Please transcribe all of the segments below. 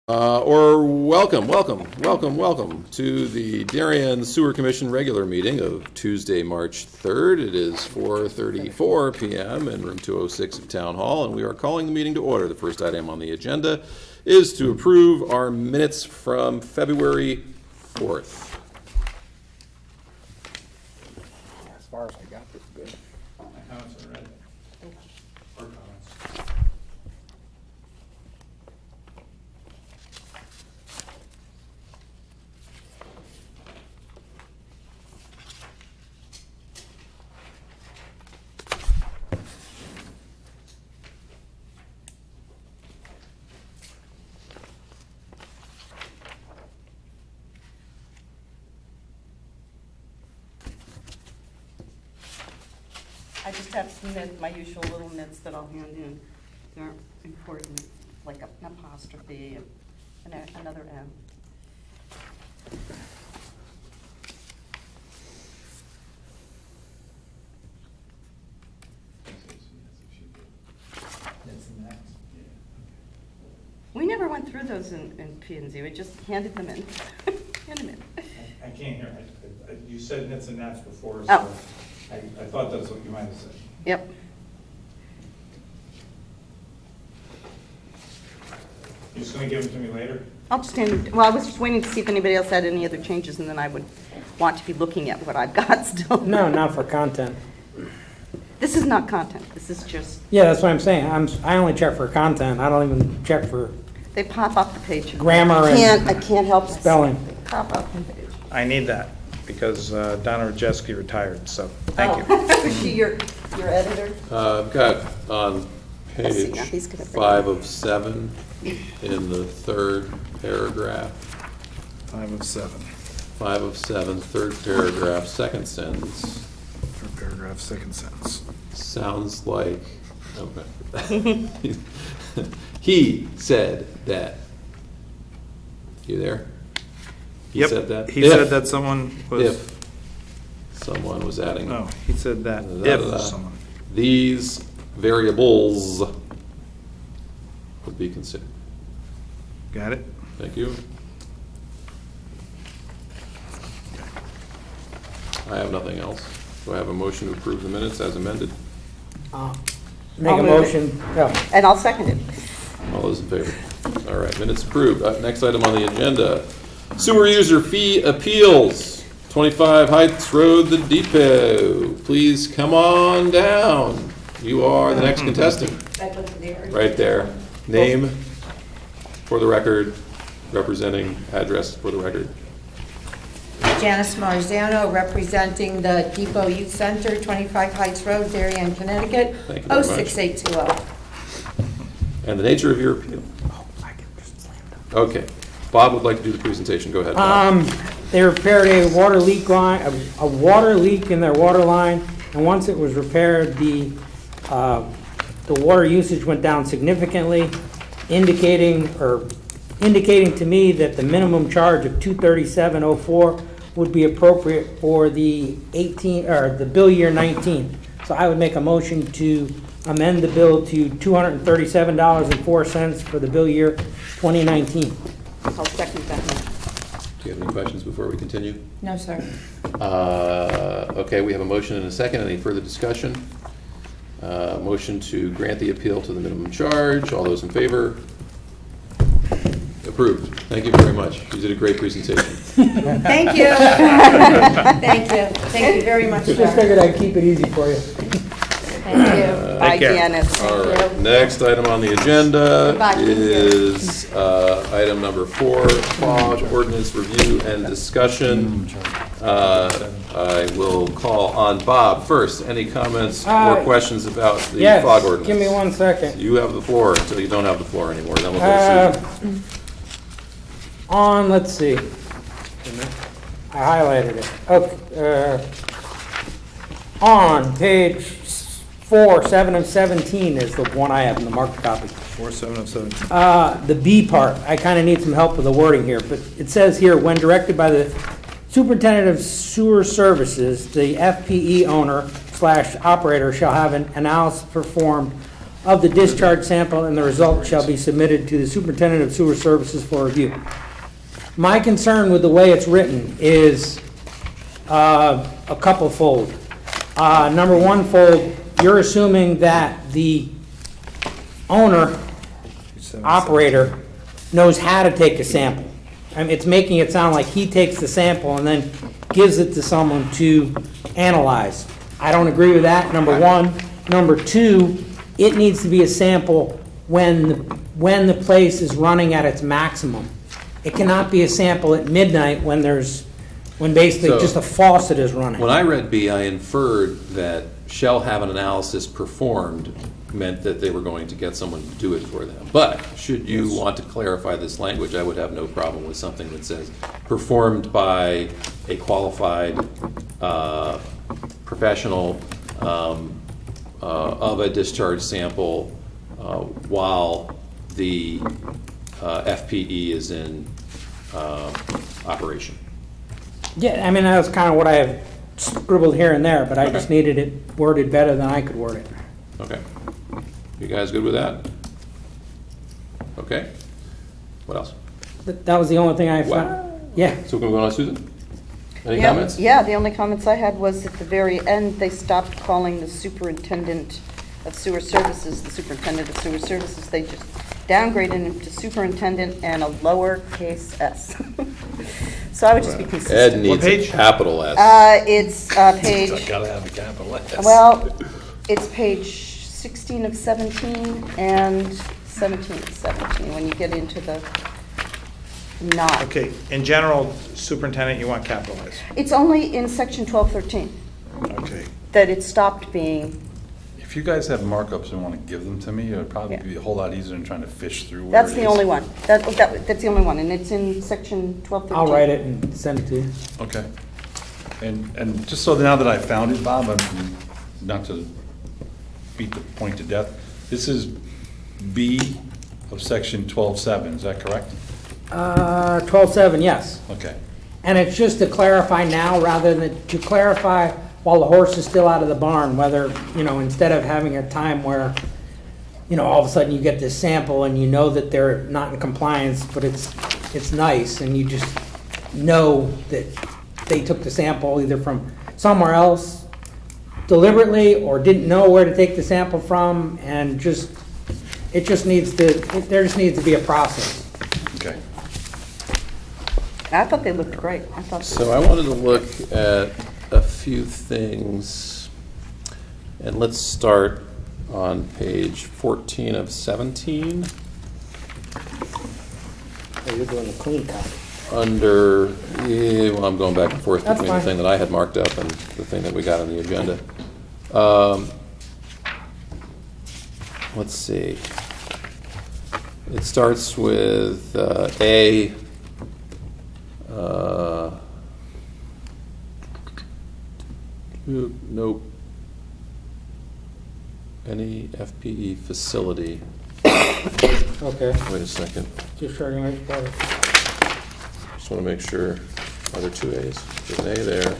Welcome to the Darien Sewer Commission regular meeting of Tuesday, March 3rd. It is 4:34 p.m. in room 206 of Town Hall, and we are calling the meeting to order. The first item on the agenda is to approve our minutes from February 4th. As far as I got this good. My comments are ready. Or comments. I just have some my usual little nits that I'll hand in. They're important, like an apostrophe and another M. We never went through those in P and Z. We just handed them in. Handed them in. I can't hear. You said nits and nats before, so Oh. I thought that's what you might have said. Yep. You're just gonna give them to me later? I'll just hand them, well, I was just waiting to see if anybody else had any other changes, and then I would want to be looking at what I've got still. No, not for content. This is not content. This is just, Yeah, that's what I'm saying. I only check for content. I don't even check for they pop off the page. Grammar I and can't help myself. spelling. They pop off the page. I need that, because Donna Rajewski retired, so thank you. Oh, was she your editor? I've got on Let's see, page now he's gonna bring 5 of 7 in the third paragraph. 5 of 7. 5 of 7, third paragraph, second sentence. Third paragraph, second sentence. Sounds like, okay. He said that. You there? He Yep, said that? he If- said that someone was, If someone was adding. no, he said that Da-da-da-da. if someone. These variables would be considered. Got it? Thank you. I have nothing else. Do I have a motion to approve the minutes as amended? Make I'll a move motion. Yeah. And I'll second it. All those in favor? All right, minutes approved. Next item on the agenda, sewer user fee appeals, 25 Heights Road, the Depot. Please come on down. You are the next contestant. Right there. Name for the record, representing address for the record. Janice Marzano, representing the Depot Youth Center, 25 Heights Road, Darien, Connecticut, Thank you very much. 06820. And the nature of your appeal. Okay. Bob would like to do the presentation. Go ahead, Bob. They repaired a water leak line, a water leak in their water line, and once it was repaired, the water usage went down significantly, indicating to me that the minimum charge of $237.04 would be appropriate for the the bill year 19. So I would make a motion to amend the bill to $237.04 for the bill year 2019. I'll second that motion. Do you have any questions before we continue? No, sir. Okay, we have a motion and a second. Any further discussion? Motion to grant the appeal to the minimum charge. All those in favor? Approved. Thank you very much. You did a great presentation. Thank you. Thank you. Thank you very much, Just sir. figured I'd keep it easy for you. Thank you. Bye, care. Janice. All right, next item on the agenda Goodbye, thank you. is item number 4, Lodge Ordinance Review and Discussion. I will call on Bob first. Any comments or questions about the Yes, fog ordinance? give me 1 second. You have the floor until you don't have the floor anymore. Then we'll go to Susan. Let's see. I highlighted it. Okay. On page 4, 7 of 17 is the one I have in the marked copy. 4, 7 of 7. The B part, I kind of need some help with the wording here, but it says here, when directed by the Superintendent of Sewer Services, the FPE owner/operator shall have an analysis performed of the discharge sample, and the result shall be submitted to the superintendent of sewer services for review. My concern with the way it's written is a couple fold. Number one fold, you're assuming that the owner, operator, knows how to take a sample. I mean, it's making it sound like he takes the sample and then gives it to someone to analyze. I don't agree with that, number one. Number two, it needs to be a sample when the place is running at its maximum. It cannot be a sample at midnight when basically So- just a faucet is running. When I read B, I inferred that shall have an analysis performed meant that they were going to get someone to do it for them. But should you want to clarify this language, I would have no problem with something that says performed by a qualified professional of a discharge sample while the FPE is in operation. Yeah, I mean, that's kind of what I have scribbled here and there, but I just Okay. needed it worded better than I could word it. Okay. You guys good with that? Okay. What else? That was the only thing I Wow. found. Yeah. So we're going on, Susan? Any Yeah, comments? Yeah, the only comments I had was at the very end, they stopped calling the superintendent of sewer services, the superintendent of sewer services. They just downgraded him to superintendent and a lowercase s. So I would just be Ed consistent. needs a page? capital S. It's page, Gotta have a capital S. well, it's page 16 of 17 and 17 of 17, when you get into the not. Okay, in general, superintendent, you want capitalized. It's only in section 1213 Okay. that it stopped being. If you guys have markups and want to give them to me, it would probably Yeah. be a whole lot easier than trying to fish through where That's it the is. only one. That's the only one, and it's in section 1213. I'll write it and send it to you. Okay. And just so now that I found it, Bob, I'm not to beat the point to death, this is B of section 12.7, is that correct? 12.7, yes. Okay. And it's just to clarify now, rather than to clarify while the horse is still out of the barn, whether, instead of having a time where, all of a sudden you get this sample and you know that they're not in compliance, but it's nice, and you just know that they took the sample either from somewhere else deliberately or didn't know where to take the sample from, and there just needs to be a process. Okay. I thought they looked great. I thought. So I wanted to look at a few things, and let's start on page 14 of 17. Oh, you're doing a clean copy. Under, well, I'm going back and forth That's between the fine. thing that I had marked up and the thing that we got on the agenda. Let's see. It starts with A. Nope. Any FPE facility. Okay, Wait a second. just starting right there. Just want to make sure. Are there two A's? There's an A there.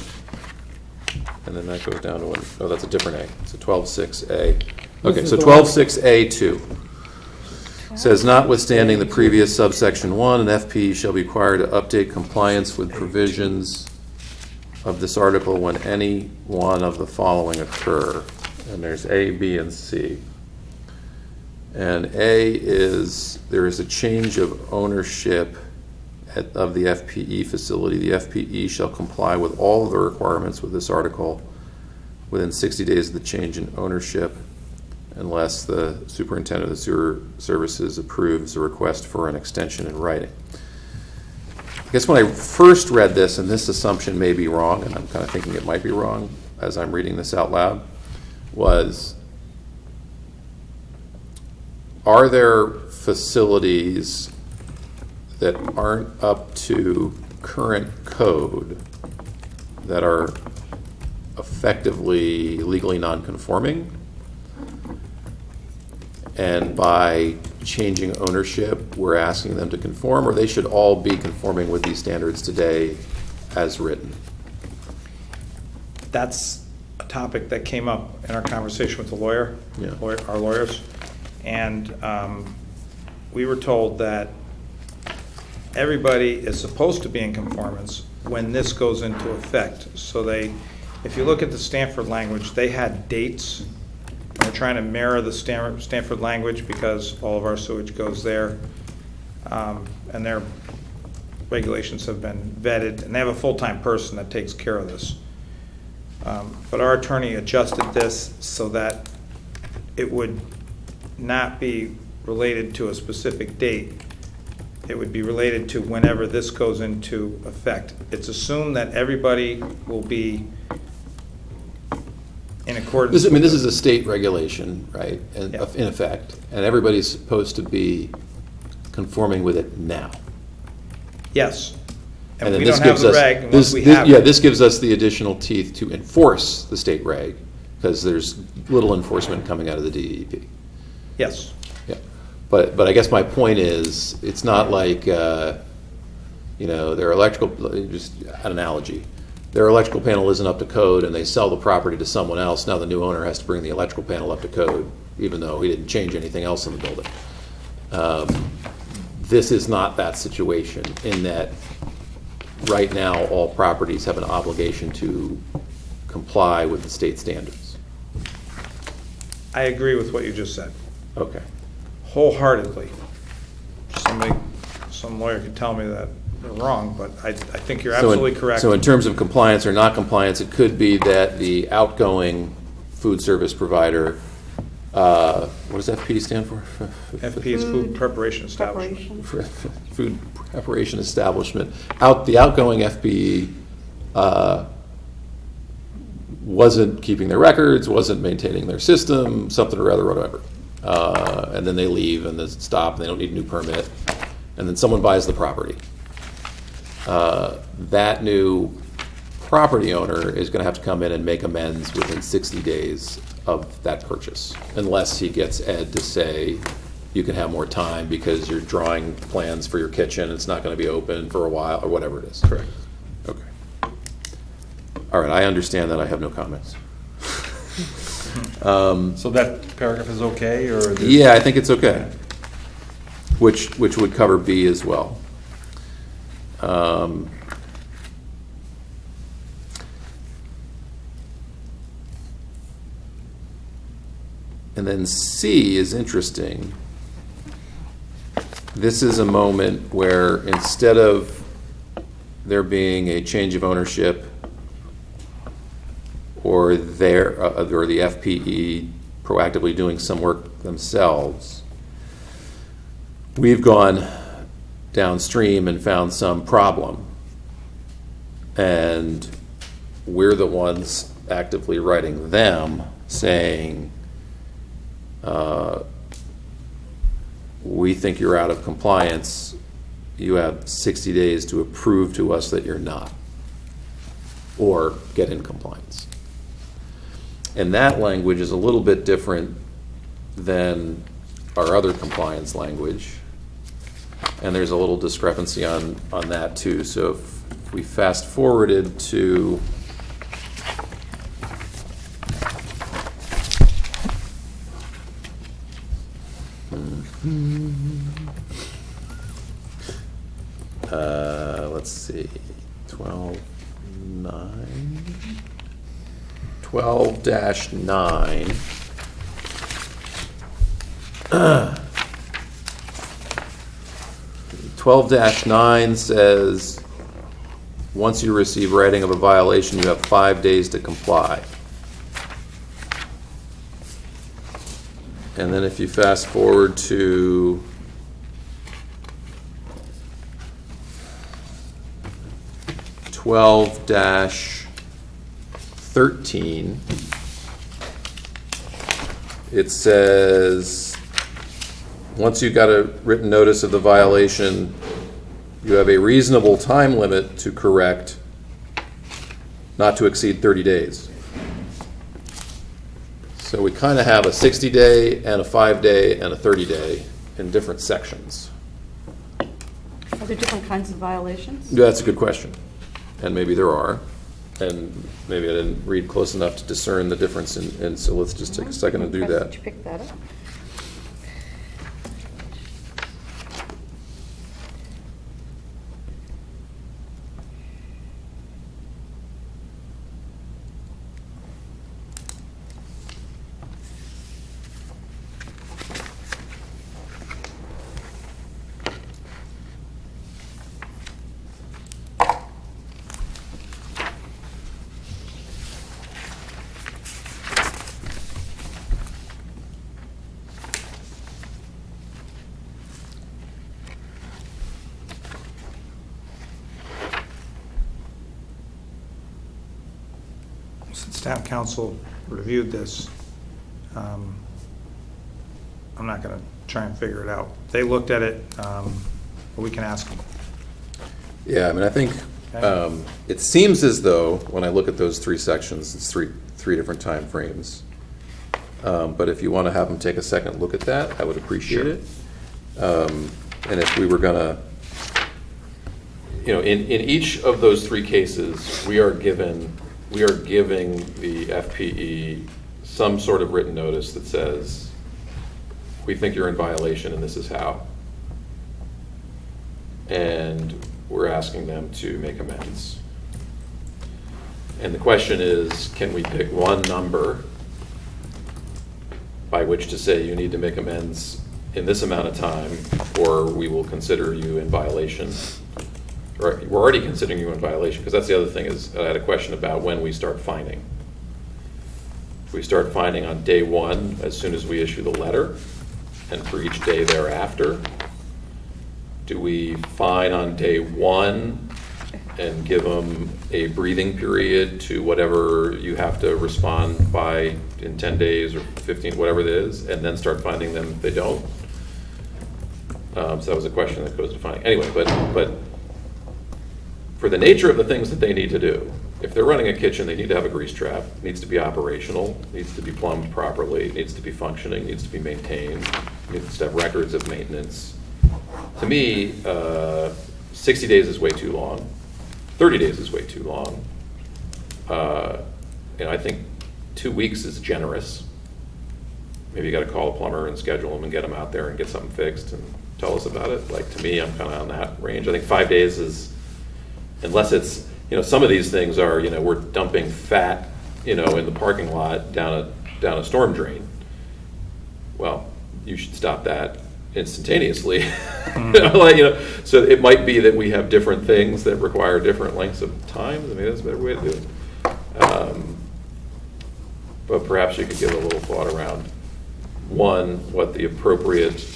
And then that goes down to one. Oh, that's a different A. It's a 12.6A. Okay, is so the one- 12.6A2 says notwithstanding the previous subsection 1, an FP shall be required to update compliance with provisions of this article when any one of the following occur. And there's A, B, and C. And A is, there is a change of ownership of the FPE facility. The FPE shall comply with all of the requirements with this article within 60 days of the change in ownership, unless the superintendent of the sewer services approves a request for an extension in writing. I guess when I first read this, and this assumption may be wrong, and I'm kind of thinking it might be wrong as I'm reading this out loud, was, are there facilities that aren't up to current code that are effectively legally non-conforming? And by changing ownership, we're asking them to conform, or they should all be conforming with these standards today as written? That's a topic that came up in our conversation with the lawyer, Yeah. our lawyers. And we were told that everybody is supposed to be in conformance when this goes into effect. So they, if you look at the Stanford language, they had dates. We're trying to mirror the Stanford language because all of our sewage goes there. And their regulations have been vetted, and they have a full-time person that takes care of this. But our attorney adjusted this so that it would not be related to a specific date. It would be related to whenever this goes into effect. It's assumed that everybody will be in accordance. This is a state regulation, right, Yeah. in effect, and everybody's supposed to be conforming with it now. Yes. And then we this don't have gives the us- reg unless this- we this- have Yeah, it. this gives us the additional teeth to enforce the state reg, because there's little enforcement coming out of the DEP. Yes. Yeah, but I guess my point is, it's not like, their electrical, just an analogy. Their electrical panel isn't up to code and they sell the property to someone else. Now the new owner has to bring the electrical panel up to code, even though he didn't change anything else in the building. This is not that situation, in that right now, all properties have an obligation to comply with the state standards. I agree with what you just said, Okay. wholeheartedly. Some lawyer could tell me that they're wrong, but I think you're absolutely correct. So in terms of compliance or not compliance, it could be that the outgoing food service provider, what does FP stand for? FP is food preparation establishment. Preparation. Food preparation establishment. The outgoing FP wasn't keeping their records, wasn't maintaining their system, something or other, whatever. And then they leave and they stop, and they don't need a new permit. And then someone buys the property. That new property owner is going to have to come in and make amends within 60 days of that purchase, unless he gets Ed to say, you can have more time because you're drawing plans for your kitchen, it's not going to be open for a while, or whatever it is. Correct. Okay. All right, I understand that, I have no comments. So that paragraph is okay, or? there's- Yeah, I think it's okay. Which would cover B as well. And then C is interesting. This is a moment where instead of there being a change of ownership or the FPE proactively doing some work themselves, we've gone downstream and found some problem. And we're the ones actively writing them, saying, we think you're out of compliance. You have 60 days to prove to us that you're not, or get in compliance. And that language is a little bit different than our other compliance language. And there's a little discrepancy on that too. So if we fast forwarded to let's see, 12-9. 12-9. 12-9 says, once you receive writing of a violation, you have 5 days to comply. And then if you fast forward to (12-13), it says, once you got a written notice of the violation, you have a reasonable time limit to correct, not to exceed 30 days. So we kind of have a 60-day and a 5-day and a 30-day in different sections. Are there different kinds of violations? That's a good question, and maybe there are, and maybe I didn't read close enough to discern the difference, and so let's just take a second to do Impressed that. you picked that up. town council reviewed this. I'm not going to try and figure it out. They looked at it, but we can ask them. Yeah, I mean, I think it seems as though, when I look at those three sections, it's three different time frames. But if you want to have them take a second look at that, I would appreciate it. And if we were gonna, in each of those three cases, we are giving the FPE some sort of written notice that says, we think you're in violation and this is how. And we're asking them to make amends. And the question is, can we pick one number by which to say you need to make amends in this amount of time, or we will consider you in violation? Or we're already considering you in violation, because that's the other thing, is I had a question about when we start fining. If we start fining on day one, as soon as we issue the letter, and for each day thereafter, do we fine on day one and give them a breathing period to whatever you have to respond by in 10 days or 15, whatever it is, and then start fining them if they don't? So that was a question that goes to fining. Anyway, but for the nature of the things that they need to do, if they're running a kitchen, they need to have a grease trap, it needs to be operational, needs to be plumbed properly, needs to be functioning, needs to be maintained, needs to have records of maintenance. To me, 60 days is way too long. 30 days is way too long. And I think 2 weeks is generous. Maybe you got to call a plumber and schedule them and get them out there and get something fixed and tell us about it. Like, to me, I'm kind of on that range. I think 5 days is, unless it's, some of these things are, we're dumping fat, in the parking lot down a storm drain. Well, you should stop that instantaneously. So it might be that we have different things that require different lengths of time. I mean, that's a better way to do it. But perhaps you could give a little thought around, one, what the appropriate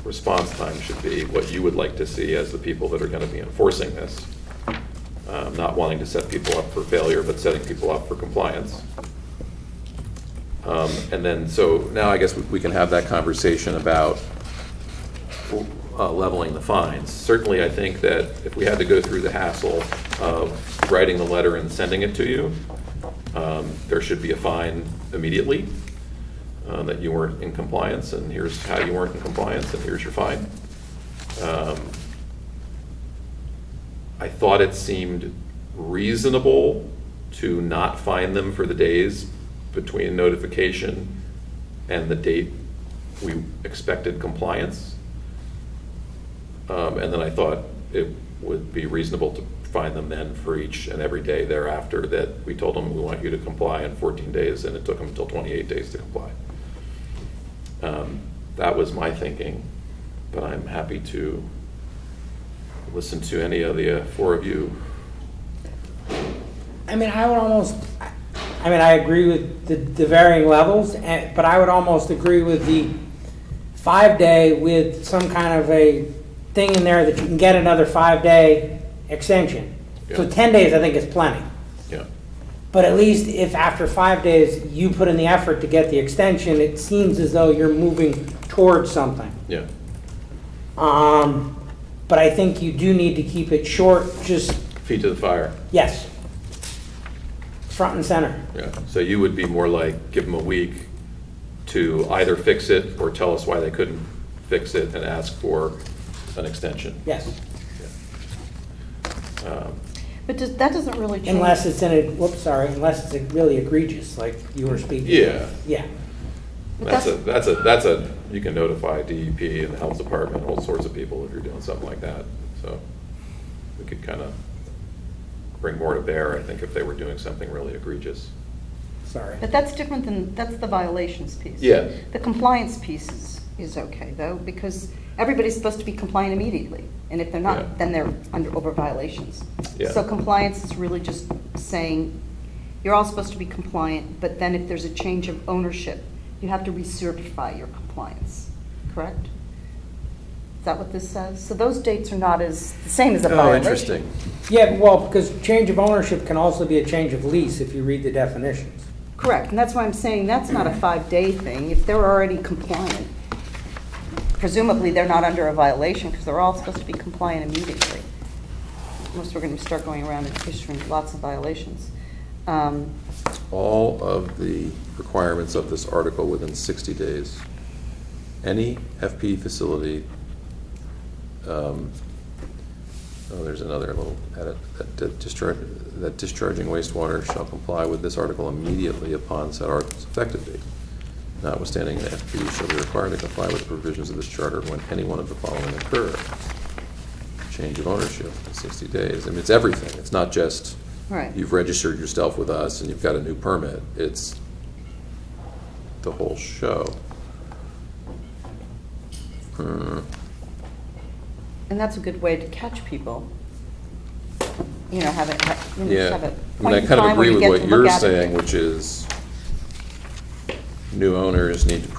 response time should be, what you would like to see as the people that are going to be enforcing this. Not wanting to set people up for failure, but setting people up for compliance. And then, so now I guess we can have that conversation about leveling the fines. Certainly, I think that if we had to go through the hassle of writing the letter and sending it to you, there should be a fine immediately, that you weren't in compliance, and here's how you weren't in compliance, and here's your fine. I thought it seemed reasonable to not fine them for the days between notification and the date we expected compliance. And then I thought it would be reasonable to fine them then for each and every day thereafter that we told them we want you to comply in 14 days, and it took them until 28 days to comply. That was my thinking, but I'm happy to listen to any of the four of you. I mean, I agree with the varying levels, but I would almost agree with the 5-day with some kind of a thing in there that you can get another 5-day extension. So Yeah. 10 days, I think, is plenty. Yeah. But at least if after 5 days you put in the effort to get the extension, it seems as though you're moving towards something. Yeah. But I think you do need to keep it short, just, Feet to the fire. yes, front and center. Yeah. So you would be more like, give them a week to either fix it or tell us why they couldn't fix it and ask for an extension. Yes, But that doesn't really change. unless it's unless it's really egregious, like you were speaking. Yeah. Yeah, But That's a, you can notify DEP and the health department, all sorts of people if you're doing something like that. So we could kind of bring more to bear, I think, if they were doing something really egregious. sorry. But that's different that's the violations piece. Yeah. The compliance piece is okay, though, because everybody's supposed to be compliant immediately. And if they're Yeah. not, then they're over violations. Yeah. So compliance is really just saying, you're all supposed to be compliant, but then if there's a change of ownership, you have to recertify your compliance, correct? that what this says? So those dates are not as, the same as a Oh, violation. interesting. Yeah, well, because change of ownership can also be a change of lease if you read the definitions. Correct, and that's why I'm saying that's not a 5-day thing. If they're already compliant, presumably they're not under a violation because they're all supposed to be compliant immediately. Unless we're going to start going around and issuing lots of violations. All of the requirements of this article within 60 days. Any FP facility, there's another little edit, that discharging wastewater shall comply with this article immediately upon said article's effective date. Notwithstanding, the FP shall be required to comply with the provisions of this charter when any one of the following occur. Change of ownership in 60 days. I mean, it's everything. It's not just Right. you've registered yourself with us and you've got a new permit. It's the whole show. And that's a good way to catch people. You know, have it, you know, Yeah, have a I mean, point I in kind of time where agree you with get what to you're look at it. saying, which is new owners need to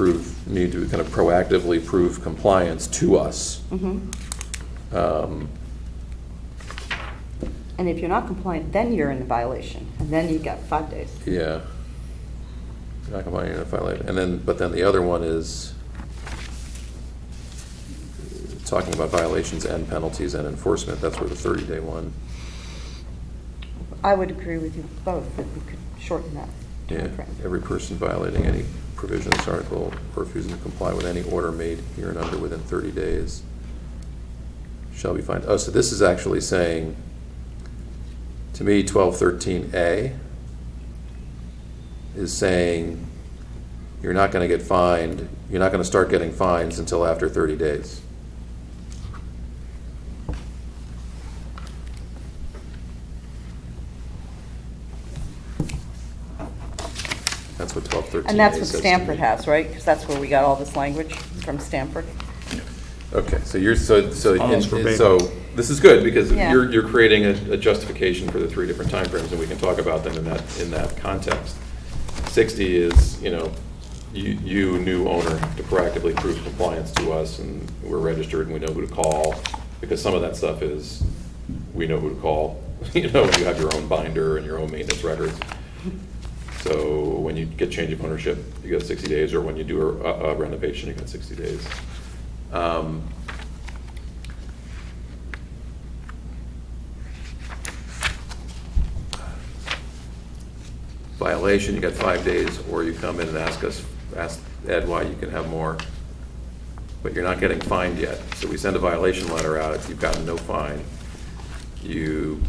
kind of proactively prove compliance to us. And if you're not compliant, then you're in violation, and then you got 5 days. Yeah. Not combining it, and then, but then the other one is talking about violations and penalties and enforcement. That's where the 30-day one. I would agree with you both, that we could shorten that Yeah, timeframe. every person violating any provision of this article or refusing to comply with any order made here and under within 30 days shall be fined. Oh, so this is actually saying, to me, 1213A is saying you're not going to get fined, you're not going to start getting fines until after 30 days. That's what 1213A And that's what says to Stanford me. has, right? Because that's where we got all this language, from Stanford. Okay, so you're, Almost verbatim. so this is good, because Yeah. you're creating a justification for the 3 different timeframes, and we can talk about them in that context. 60 is, you, new owner, to proactively prove compliance to us, and we're registered and we know who to call, because some of that stuff is, we know who to call, when you have your own binder and your own maintenance records. So when you get change of ownership, you got 60 days, or when you do a renovation, you got 60 days. Violation, you got 5 days, or you come in and ask Ed why you can have more, but you're not getting fined yet. So we send a violation letter out, you've gotten no fine. You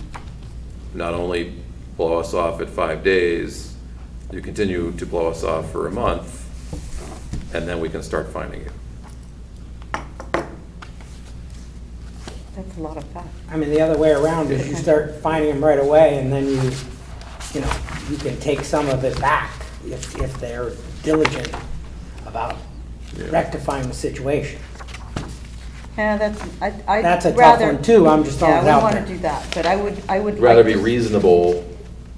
not only blow us off at 5 days, you continue to blow us off for a month, and then we can start fining you. That's a lot of fun. I mean, the other way around is you start finding them right away, and then you can take some of it back if they're diligent about Yeah. rectifying the situation. Yeah, I'd That's a tough rather- one too, I'm just throwing it Yeah, out we there. want to do that, but I would. Rather like be to- reasonable.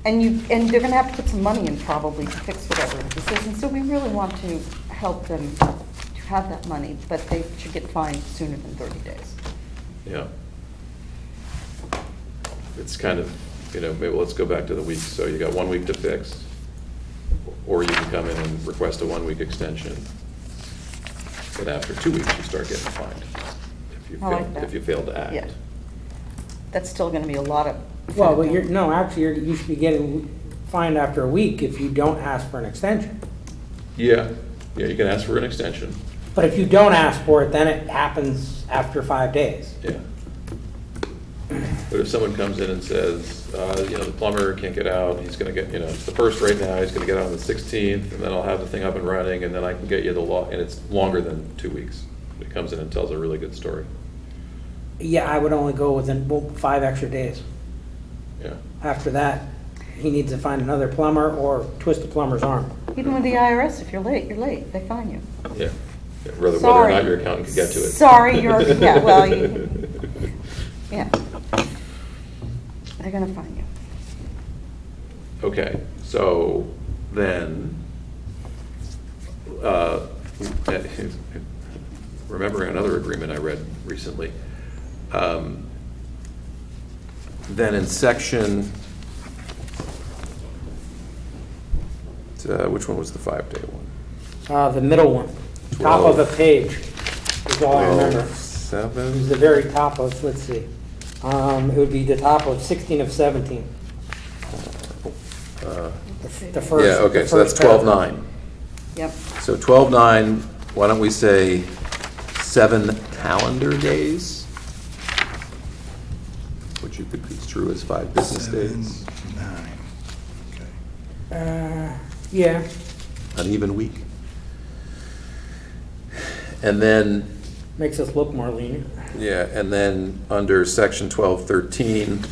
And they're going to have to put some money in probably to fix whatever this is, and so we really want to help them to have that money, but they should get fined sooner than 30 days. Yeah. It's kind of, maybe let's go back to the weeks. So you got 1 week to fix, or you can come in and request a 1-week extension. But after 2 weeks, you start getting fined I like that. if you fail to act. Yeah. That's still going to be a lot of. Well, but you should be getting fined after a week if you don't ask for an extension. Yeah, you can ask for an extension. But if you don't ask for it, then it happens after 5 days. Yeah. But if someone comes in and says, the plumber can't get out, he's gonna get, it's the first right now, he's gonna get out on the 16th, and then I'll have the thing up and running, and then I can get you the law, and it's longer than 2 weeks. He comes in and tells a really good story. Yeah, I would only go within 5 extra days. Yeah. After that, he needs to find another plumber or twist the plumber's arm. Even with the IRS, if you're late, you're late. They fine you. Yeah. Whether or Sorry. not your accountant could get to it. Sorry, yeah, well, yeah. They're going to fine you. Okay, so then, remembering another agreement I read recently. Then in section, which one was the 5-day one? The middle one, top of the page, is all I remember. 7? It was the very top of, let's see, it would be the top of 16 of 17. The first. Yeah, okay, the so that's first paragraph. 12-9. Yep. So 12-9, why don't we say 7 calendar days? Which you could construe as 5 business days. 9. Okay. Yeah, An even week. And then, makes us look more lenient. yeah, and then under section 12-13,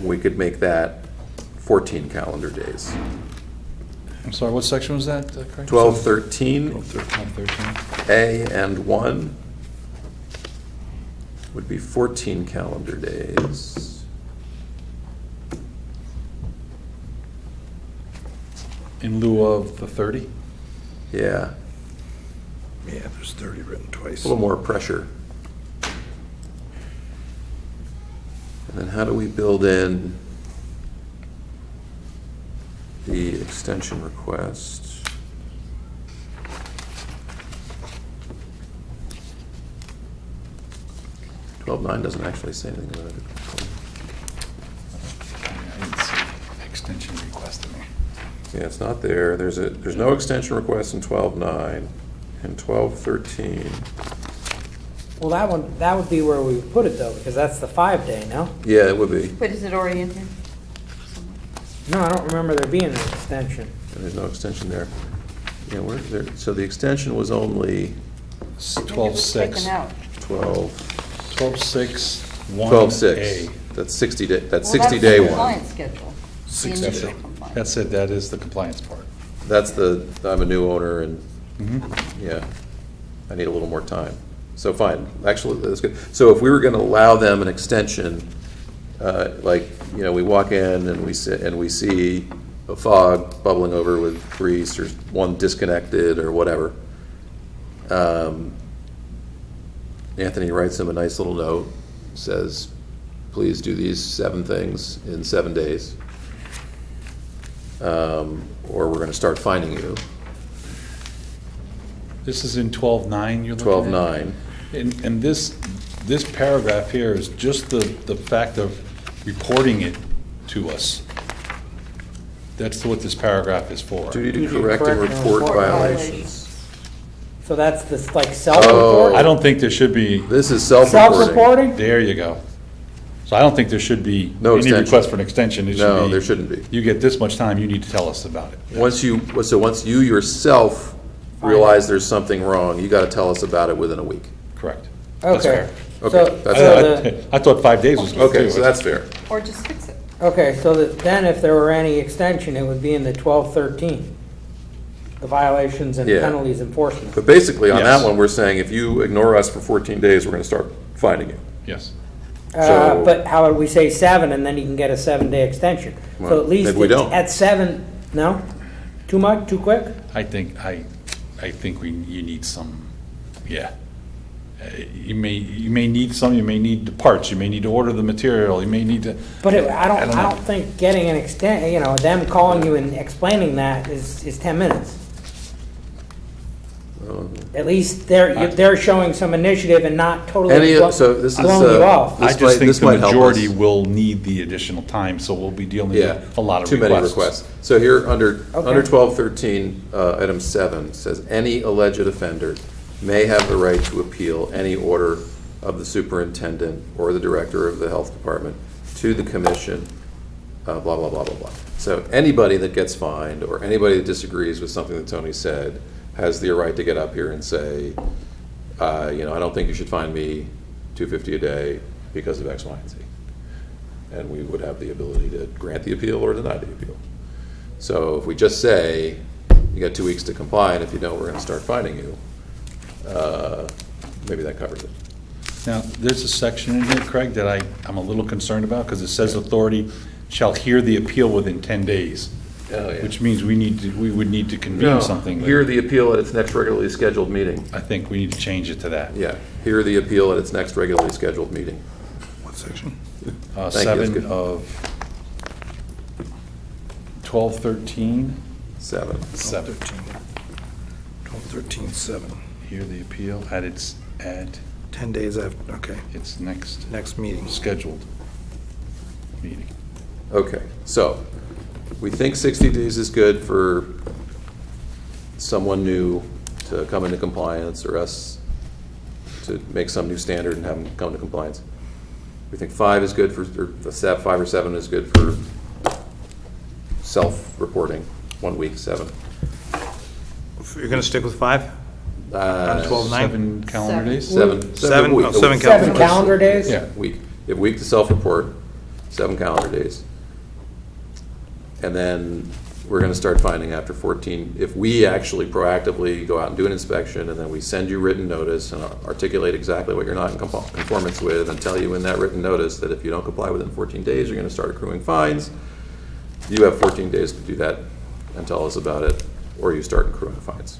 we could make that 14 calendar days. I'm sorry, what section was that, Craig? 12-13, 13. A and 1 would be 14 calendar days. In lieu of the 30? Yeah, Yeah, there's 30 written twice. a little more pressure. And then how do we build in the extension request? "12-9 doesn't actually say anything about it. I didn't see extension request in there. Yeah, it's not there. There's no extension request in 12-9. In 12-13, Well, that would be where we would put it though, because that's the 5-day, no? yeah, it would be. But is it already in here? No, I don't remember there being an extension. And there's no extension there. Yeah, where, there, so the extension was only It's Maybe it was 12-6. taken out. 12, 12-6, 1A. 12-6. That's 60 day, that's Well, 60-day the one. compliance schedule. The 60 initial day. compliance. That's it, that is the compliance part. That's the, I'm a new owner and, Mhm. yeah, I need a little more time. So fine, actually, that's good. So if we were gonna allow them an extension, like, you know, we walk in and we sit, and we see a fog bubbling over with grease or one disconnected or whatever. Anthony writes them a nice little note, says, please do these 7 things in 7 days. Or we're gonna start finding you. This is in 12-9 you're looking at? 12-9. And this paragraph here is just the fact of reporting it to us. That's what this paragraph is for. Duty to Duty to correct and correct and report report violations. So that's this like self-report? Oh. I don't think there should be, This is self-reporting. Self-reporting? there you go. So I don't think there should be No any extension. request for an extension. It should No, be, there shouldn't be. You get this much time, you need to tell us about it. Once you yourself realize there's something wrong, you gotta tell us about it within a week. Correct. That's Okay. fair. Okay, So- that's so fair. the- I thought 5 days was good too. Okay, so that's fair. Or just fix it. Okay, so then if there were any extension, it would be in the 12-13, the violations and Yeah. penalties enforcement. But basically, on Yes. that one, we're saying if you ignore us for 14 days, we're gonna start finding you. Yes. So- But how would we say 7, and then you can get a 7-day extension? Well, So at least maybe we don't. at 7, no? Too much, too quick? I think you need some, yeah. You may need some, you may need the parts, you may need to order the material, you may need to. But I I don't know. don't think getting an them calling you and explaining that is 10 minutes. At least they're showing some initiative and not totally So this is, blowing you off. This I just might- think this the might help majority us. will need the additional time, so we'll be dealing Yeah, with a lot of too requests. many requests. So here, under Okay. 12-13, item 7, says, any alleged offender may have the right to appeal any order of the superintendent or the director of the health department to the commission, blah, blah, blah, blah, blah. So anybody that gets fined, or anybody that disagrees with something that Tony said, has the right to get up here and say, I don't think you should fine me $250 a day because of X, Y, and Z. And we would have the ability to grant the appeal or deny the appeal. So if we just say, you got 2 weeks to comply, and if you don't, we're gonna start fining you, maybe that covers it. Now, there's a section in here, Craig, that I'm a little concerned about, because it says authority shall hear the appeal within 10 days. Oh, yeah. which means we would need to No, convene something. hear the appeal at its next regularly scheduled meeting. I think we need to change it to that. Yeah, hear the appeal at its next regularly scheduled meeting. What section? Thank you, that's good. 7 of 1213, 7. 7. 7. Hear the appeal at its 10 days after, okay, next meeting. scheduled meeting. Okay, so, we think 60 days is good for someone new to come into compliance, or us to make some new standard and have them come to compliance. We think 5 is good for, or 5 or 7 is good for self-reporting, 1 week, 7. You're going to stick with 5? On 12/9? 7 calendar days? 7. Seven? week- Oh, 7 7 calendar days? Yeah, week. You have a week to self-report, 7 calendar days. And then we're gonna start finding after 14, if we actually proactively go out and do an inspection, and then we send you written notice and articulate exactly what you're not in conformance with, and tell you in that written notice that if you don't comply within 14 days, you're gonna start accruing fines. You have 14 days to do that and tell us about it, or you start accruing fines.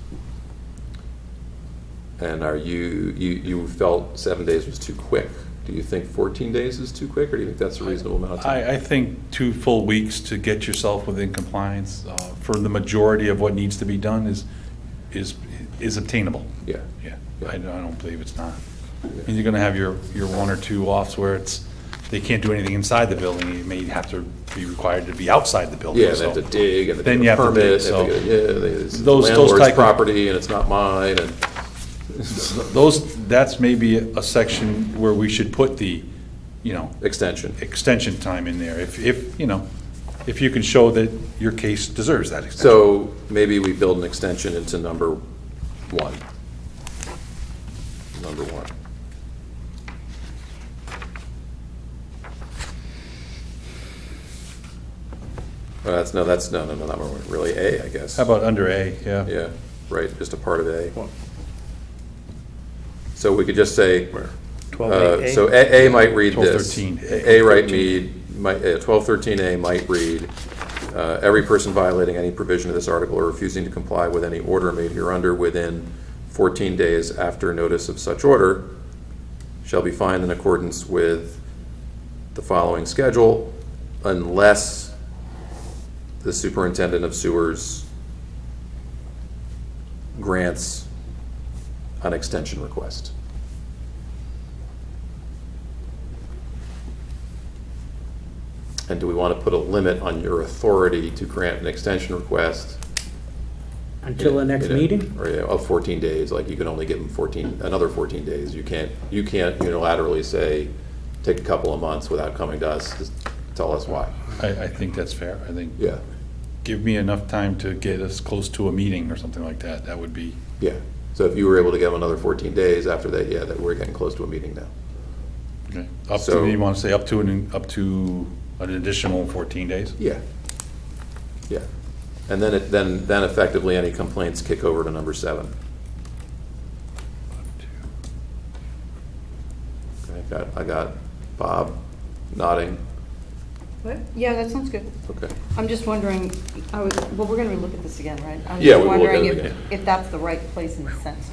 And are you felt 7 days was too quick? Do you think 14 days is too quick, or do you think that's a reasonable amount of time? I think 2 full weeks to get yourself within compliance for the majority of what needs to be done is obtainable. Yeah. Yeah, I don't believe it's not. And you're gonna have your 1 or 2 offs where they can't do anything inside the building, you may have to be required to be outside the building. Yeah, they have to dig, and they Then have you to have to permit, dig, they have to so get, it's the those landlord's type of- property, and it's not mine, and, That's maybe a section where we should put the, extension. extension time in there, if you can show that your case deserves that extension. So maybe we build an extension into number 1. Number 1. That's not really A, I guess. How about under A, yeah? Yeah, right, just a part of A. So we could just say, 12A? so A might read this. 1213A. A right might, 1213A might read, every person violating any provision of this article or refusing to comply with any order made hereunder within 14 days after notice of such order shall be fined in accordance with the following schedule, unless the superintendent of sewers grants an extension request. And do we want to put a limit on your authority to grant an extension request? Until the next meeting? Or, of 14 days, like you can only give them another 14 days. You can't unilaterally say, take a couple of months without coming to us, just tell us why. I think that's fair, I think. Yeah, Give me enough time to get us close to a meeting or something like that, that would be, yeah. So if you were able to give them another 14 days after that, yeah, that we're getting close to a meeting now. okay. Up So- to, you want to say up to an additional 14 days? Yeah. Yeah. And then effectively any complaints kick over to number 7. Okay, I got Bob nodding. What? Yeah, that sounds good. Okay. I'm just wondering, well, we're going to look at this again, right? I'm Yeah, just we will look at wondering it again. if that's the right place in the sentence.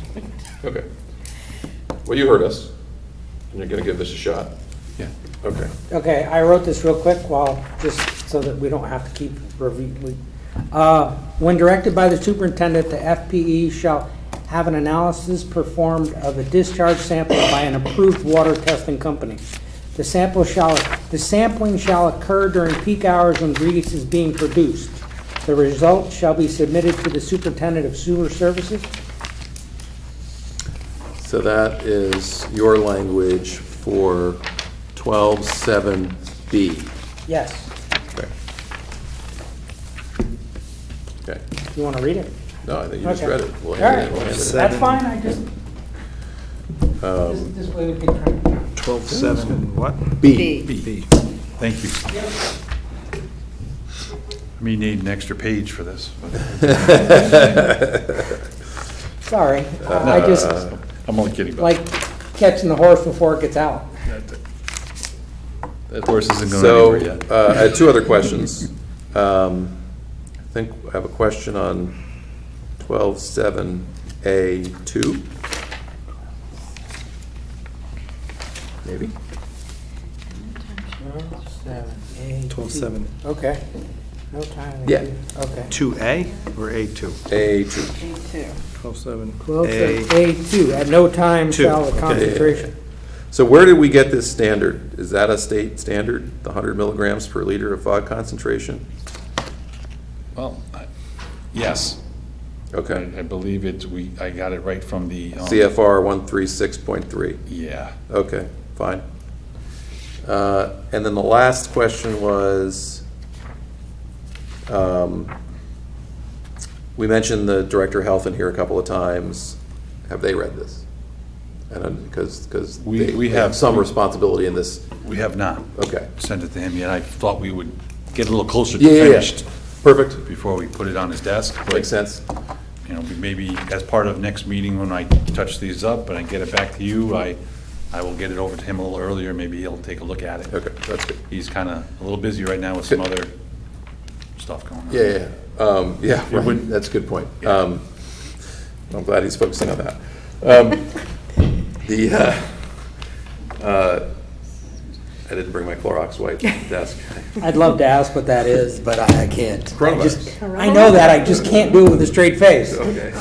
Okay. Well, you heard us, and you're going to give this a shot. Yeah. Okay. Okay, I wrote this real quick, just so that we don't have to keep reviewing. When directed by the superintendent, the FPE shall have an analysis performed of a discharge sample by an approved water testing company. The sampling shall occur during peak hours when grease is being produced. The results shall be submitted to the superintendent of sewer services. So that is your language for 12.7B. Yes. Okay. Okay. You want to read it? No, I think you just Okay. read it. We'll All hand right, it- we'll hand it. that's fine, I just, this way we can try. 12/7, what? B. B. Thank you. I may need an extra page for this. Sorry, I just I'm only kidding about like catching the horse before it gets out. that. That horse isn't going So, anywhere yet. I had 2 other questions. think I have a question on 12.7A2. Maybe? 12.7. Okay. No time. Yeah. Okay. 2A or A2? A2. A2. 12.7. 12.7A2, at no time Two, shall the okay. concentration. So where did we get this standard? Is that a state standard, the 100 milligrams per liter of fog concentration? Well, yes. Okay. I believe I got it right from the. CFR 136.3. Yeah. Okay, fine. And then the last question was, we mentioned the Director of Health in here a couple of times. Have they read this? And because We they have- have some responsibility in this. We have not Okay. sent it to him yet. I thought we would get a little closer to Yeah, yeah, yeah. finished Perfect. before we put it on his desk. but, Makes sense. You know, maybe as part of next meeting, when I touch these up and I get it back to you, I will get it over to him a little earlier. Maybe he'll take a look at it. Okay, that's good. He's kind of a little busy right now with some other stuff going on. Yeah, yeah, It would- right. That's a good point. I'm glad he's focusing on that. I didn't bring my Clorox wipe desk. I'd love to ask what that is, but I can't. Coronavirus. I know that, I just can't do it with a straight face. Okay.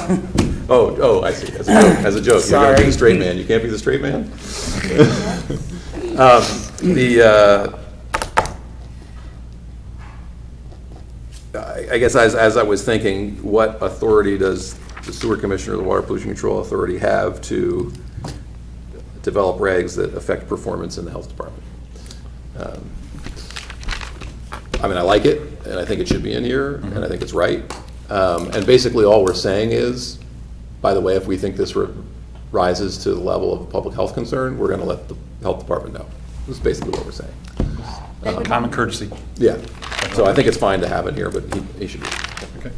Oh, I see. As a joke. As a joke. You're gonna be Sorry. the straight man. You can't be the straight man? I guess as I was thinking, what authority does the sewer commissioner, the Water Pollution Control Authority, have to develop regs that affect performance in the health department? I mean, I like it, and I think it should be in here, and I think it's right. And basically, all we're saying is, by the way, if we think this rises to the level of a public health concern, we're gonna let the health department know. That's basically what we're saying. Common courtesy. Yeah, so I think it's fine to have it here, but he should, Okay.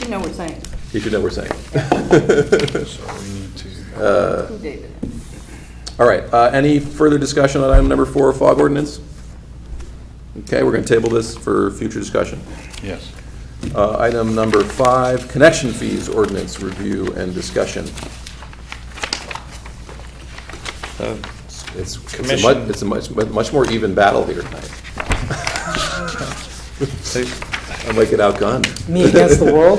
You know what we're saying. he should know we're saying. So we need to. Who, David? All right, any further discussion on item number 4, fog ordinance? Okay, we're gonna table this for future discussion. Yes. Item number 5, connection fees ordinance review and discussion. It's a much more even battle here tonight. I might get outgunned. Me against the world?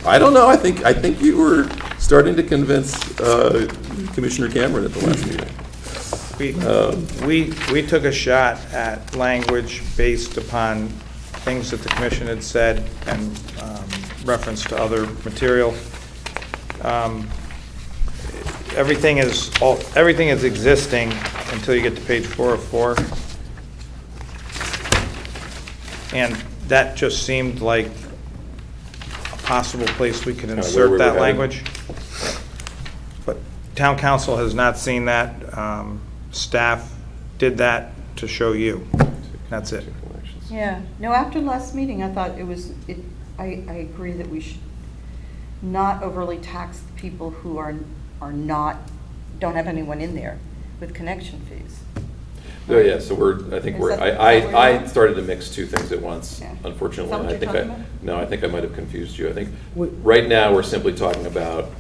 I don't know, I think you were starting to convince Commissioner Cameron at the last meeting. We took a shot at language based upon things that the commission had said and reference to other material. Everything is existing until you get to page 404. And that just seemed like a possible place we could Kinda where we insert were that heading. language. But town council has not seen that. Staff did that to show you. That's it. Yeah, no, after last meeting, I thought I agree that we should not overly tax the people who are not, don't have anyone in there with connection fees. Oh, yeah, so I think Is we're, that where you're I at? started to mix two things at once, Yeah. unfortunately. Is that what I you're think talking about? No, I think I might have confused you. I think, Wait. right now, we're simply talking about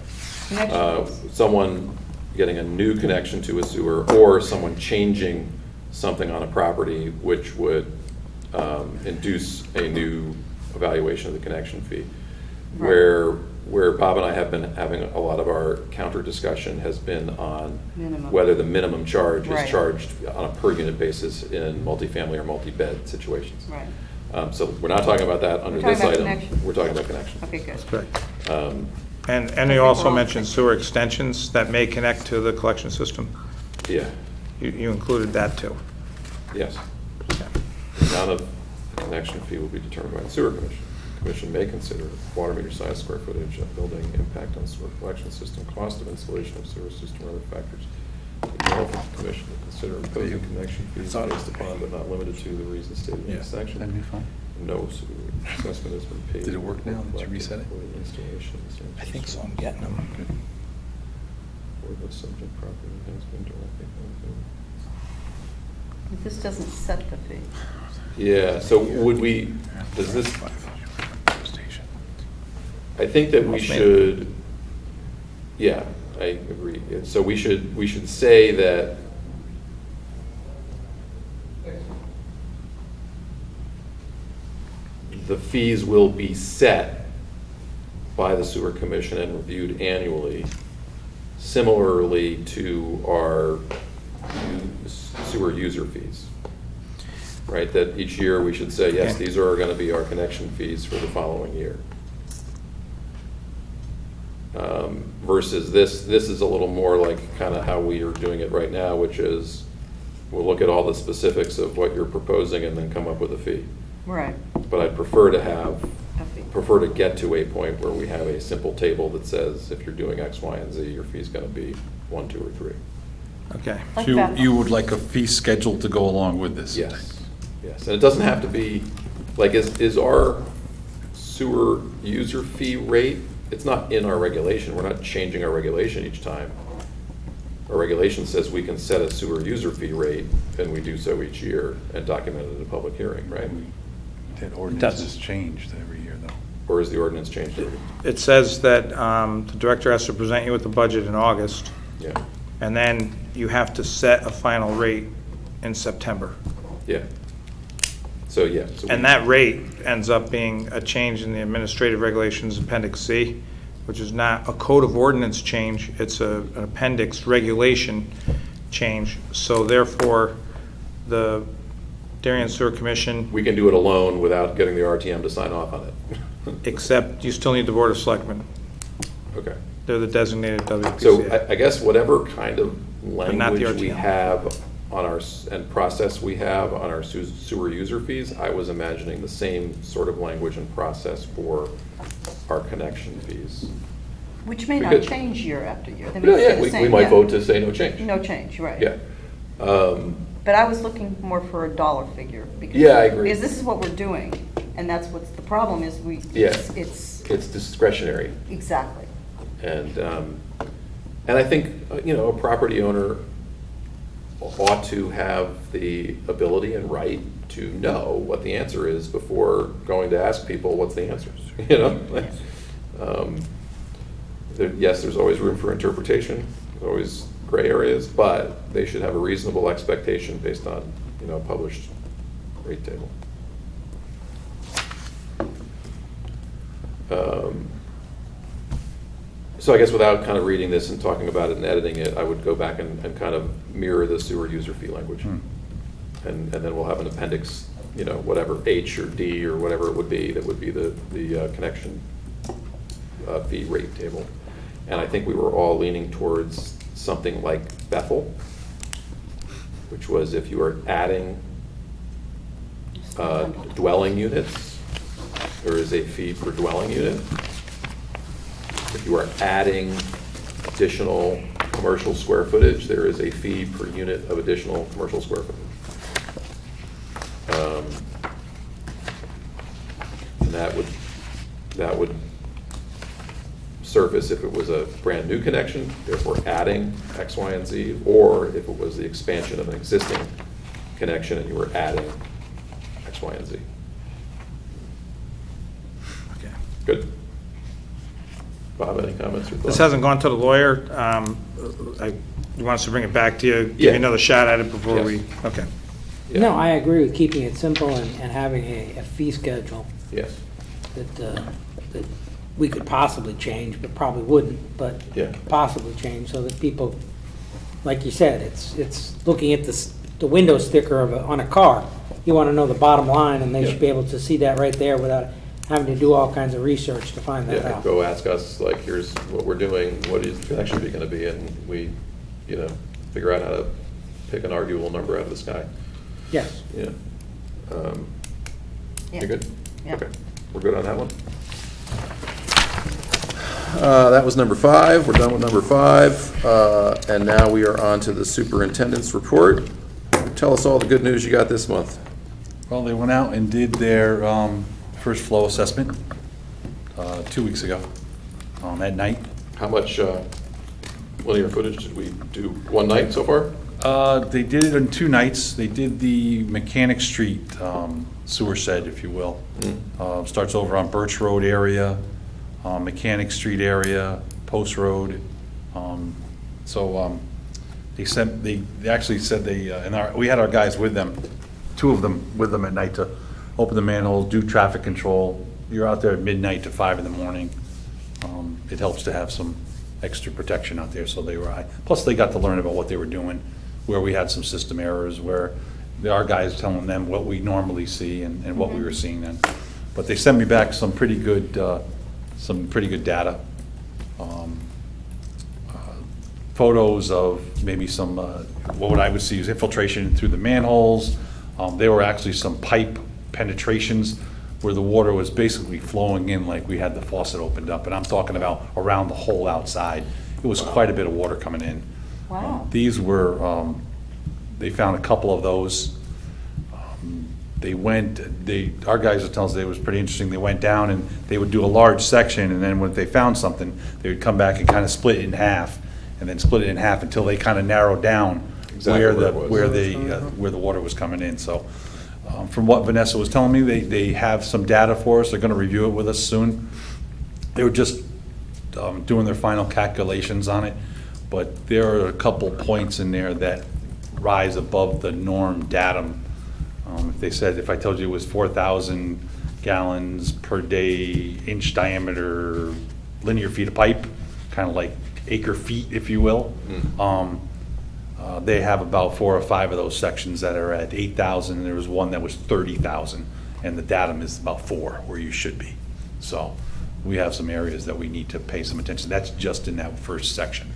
Connection fees. someone getting a new connection to a sewer, or someone changing something on a property which would induce a new evaluation of the connection fee. Right. Where Bob and I have been having a lot of our counter discussion has been on Minimum. whether the minimum charge Right. is charged on a per unit basis in multifamily or multi-bed situations. Right. So we're not talking about that under We're talking this about item. connection. We're talking about connection. Okay, good. Correct. Um, And I you think also we're all mentioned thinking- sewer extensions that may connect to the collection system. Yeah, You included that too. yes. The amount of the connection fee will be determined by the sewer commission. The commission may consider water meter size, square footage of building, impact on sewer collection system, cost of installation of sewer system, or other factors. It may help the commission to consider imposing connection fees based upon but not limited to the reasons stated in this section. That'd be fine. No sewer assessment has been paid. Did it work now? Did you reset it? For the installation. I think so, I'm getting them. Or the subject property has been directly. But this doesn't set the fee. Yeah, so would we, does this, I think that we should, yeah, I agree. So we should say that the fees will be set by the sewer commission and reviewed annually, similarly to our sewer user fees. Right, that each year we should say, yes, Okay. these are gonna be our connection fees for the following year. Versus this is a little more like kind of how we are doing it right now, which is, we'll look at all the specifics of what you're proposing and then come up with a fee. Right. But I'd prefer to have, A fee. prefer to get to a point where we have a simple table that says, if you're doing X, Y, and Z, your fee's gonna be 1, 2, or 3. Okay. Like So that. you would like a fee schedule to go along with this? Yes, yes, and it doesn't have to be, like, is our sewer user fee rate, it's not in our regulation, we're not changing our regulation each time. Our regulation says we can set a sewer user fee rate, and we do so each year, and document it at a public hearing, right? That ordinance is changed every year, though. Or is the ordinance changed? It says that the director has to present you with the budget in August, Yeah, and then you have to set a final rate in September. yeah. So, yeah. So And that rate ends up being a change in the administrative regulations, Appendix C, which is not a code of ordinance change, it's an appendix regulation change. So therefore, the Darien Sewer Commission, we can do it alone without getting the RTM to sign off on it. except you still need the Board of Selectmen. Okay. They're the designated So WPCA. I guess whatever kind of But not the language we RTM. have on our, and process we have on our sewer user fees, I was imagining the same sort of language and process for our connection fees. Which may not Because- change year after year. They may Yeah, stay yeah, the we same, might yeah. vote to say no change. No change, right. Yeah. But I was looking more for a dollar figure. Because Yeah, I agree. Because this is what we're doing, and that's what's, the problem is Yeah. it's, It's discretionary. exactly. And I think, a property owner ought to have the ability and right to know what the answer is before going to ask people, what's the answer? Yes, there's always room for interpretation, there's always gray areas, but they should have a reasonable expectation based on, published rate table. So I guess without kind of reading this and talking about it and editing it, I would go back and kind of mirror the sewer user fee language. And then we'll have an appendix, whatever, H or D or whatever it would be, that would be the connection fee rate table. And I think we were all leaning towards something like Bethel, which was if you are adding dwelling units, there is a fee per dwelling unit. If you are adding additional commercial square footage, there is a fee per unit of additional commercial square footage. And that would surface if it was a brand-new connection, therefore adding X, Y, and Z, or if it was the expansion of an existing connection and you were adding X, Y, and Z. Okay. Good. Bob, any comments or thoughts? This hasn't gone to the lawyer. He wants to bring it back to you, give Yeah. you another shot at it before Yes. we, okay. Yeah. No, I agree with keeping it simple and having a fee schedule Yes, that we could possibly change, but probably wouldn't, but Yeah. possibly change so that people, like you said, it's looking at the window sticker on a car. You want to know the bottom line, and they Yeah. should be able to see that right there without having to do all kinds of research to find that yeah, out. go ask us, like, here's what we're doing, what is the connection fee gonna be, and we, figure out how to pick an arguable number out of the sky. Yes. Yeah. Yeah. You good? Yeah. Okay, we're good on that one? That was number 5, we're done with number 5, and now we are on to the superintendent's report. Tell us all the good news you got this month. Well, they went out and did their first flow assessment 2 weeks ago at night. How much linear footage did we do one night so far? They did it on 2 nights. They did the Mechanic Street sewer shed, if you will. Starts over on Birch Road area, Mechanic Street area, Post Road. They actually said we had our guys with them, 2 of them with them at night to open the manholes, do traffic control. You're out there at midnight to 5 in the morning. It helps to have some extra protection out there, so they were, plus they got to learn about what they were doing, where we had some system errors, where our guys telling them what we normally see and what we were seeing then. But they sent me back some pretty good data. Photos of maybe some, what I would see is infiltration through the manholes. There were actually some pipe penetrations where the water was basically flowing in like we had the faucet opened up. And I'm talking about around the hole outside. It was quite a bit of water coming in. Wow. These were, they found a couple of those. Our guys would tell us it was pretty interesting. They went down and they would do a large section, and then when they found something, they would come back and kind of split it in half, and then split it in half until they kind of narrowed down Exactly where the water was coming in. So from what Vanessa was telling me, they have some data for us. They're going to review it with us soon. They were just doing their final calculations on it, but there are a couple points in there that rise above the norm datum. They said if I told you it was 4,000 gallons per day, inch diameter, linear feet of pipe, kind of like acre feet, if you will. They have about 4 or 5 of those sections that are at 8,000, and there was one that was 30,000, and the datum is about 4, where you should be. So we have some areas that we need to pay some attention. That's just in that first section.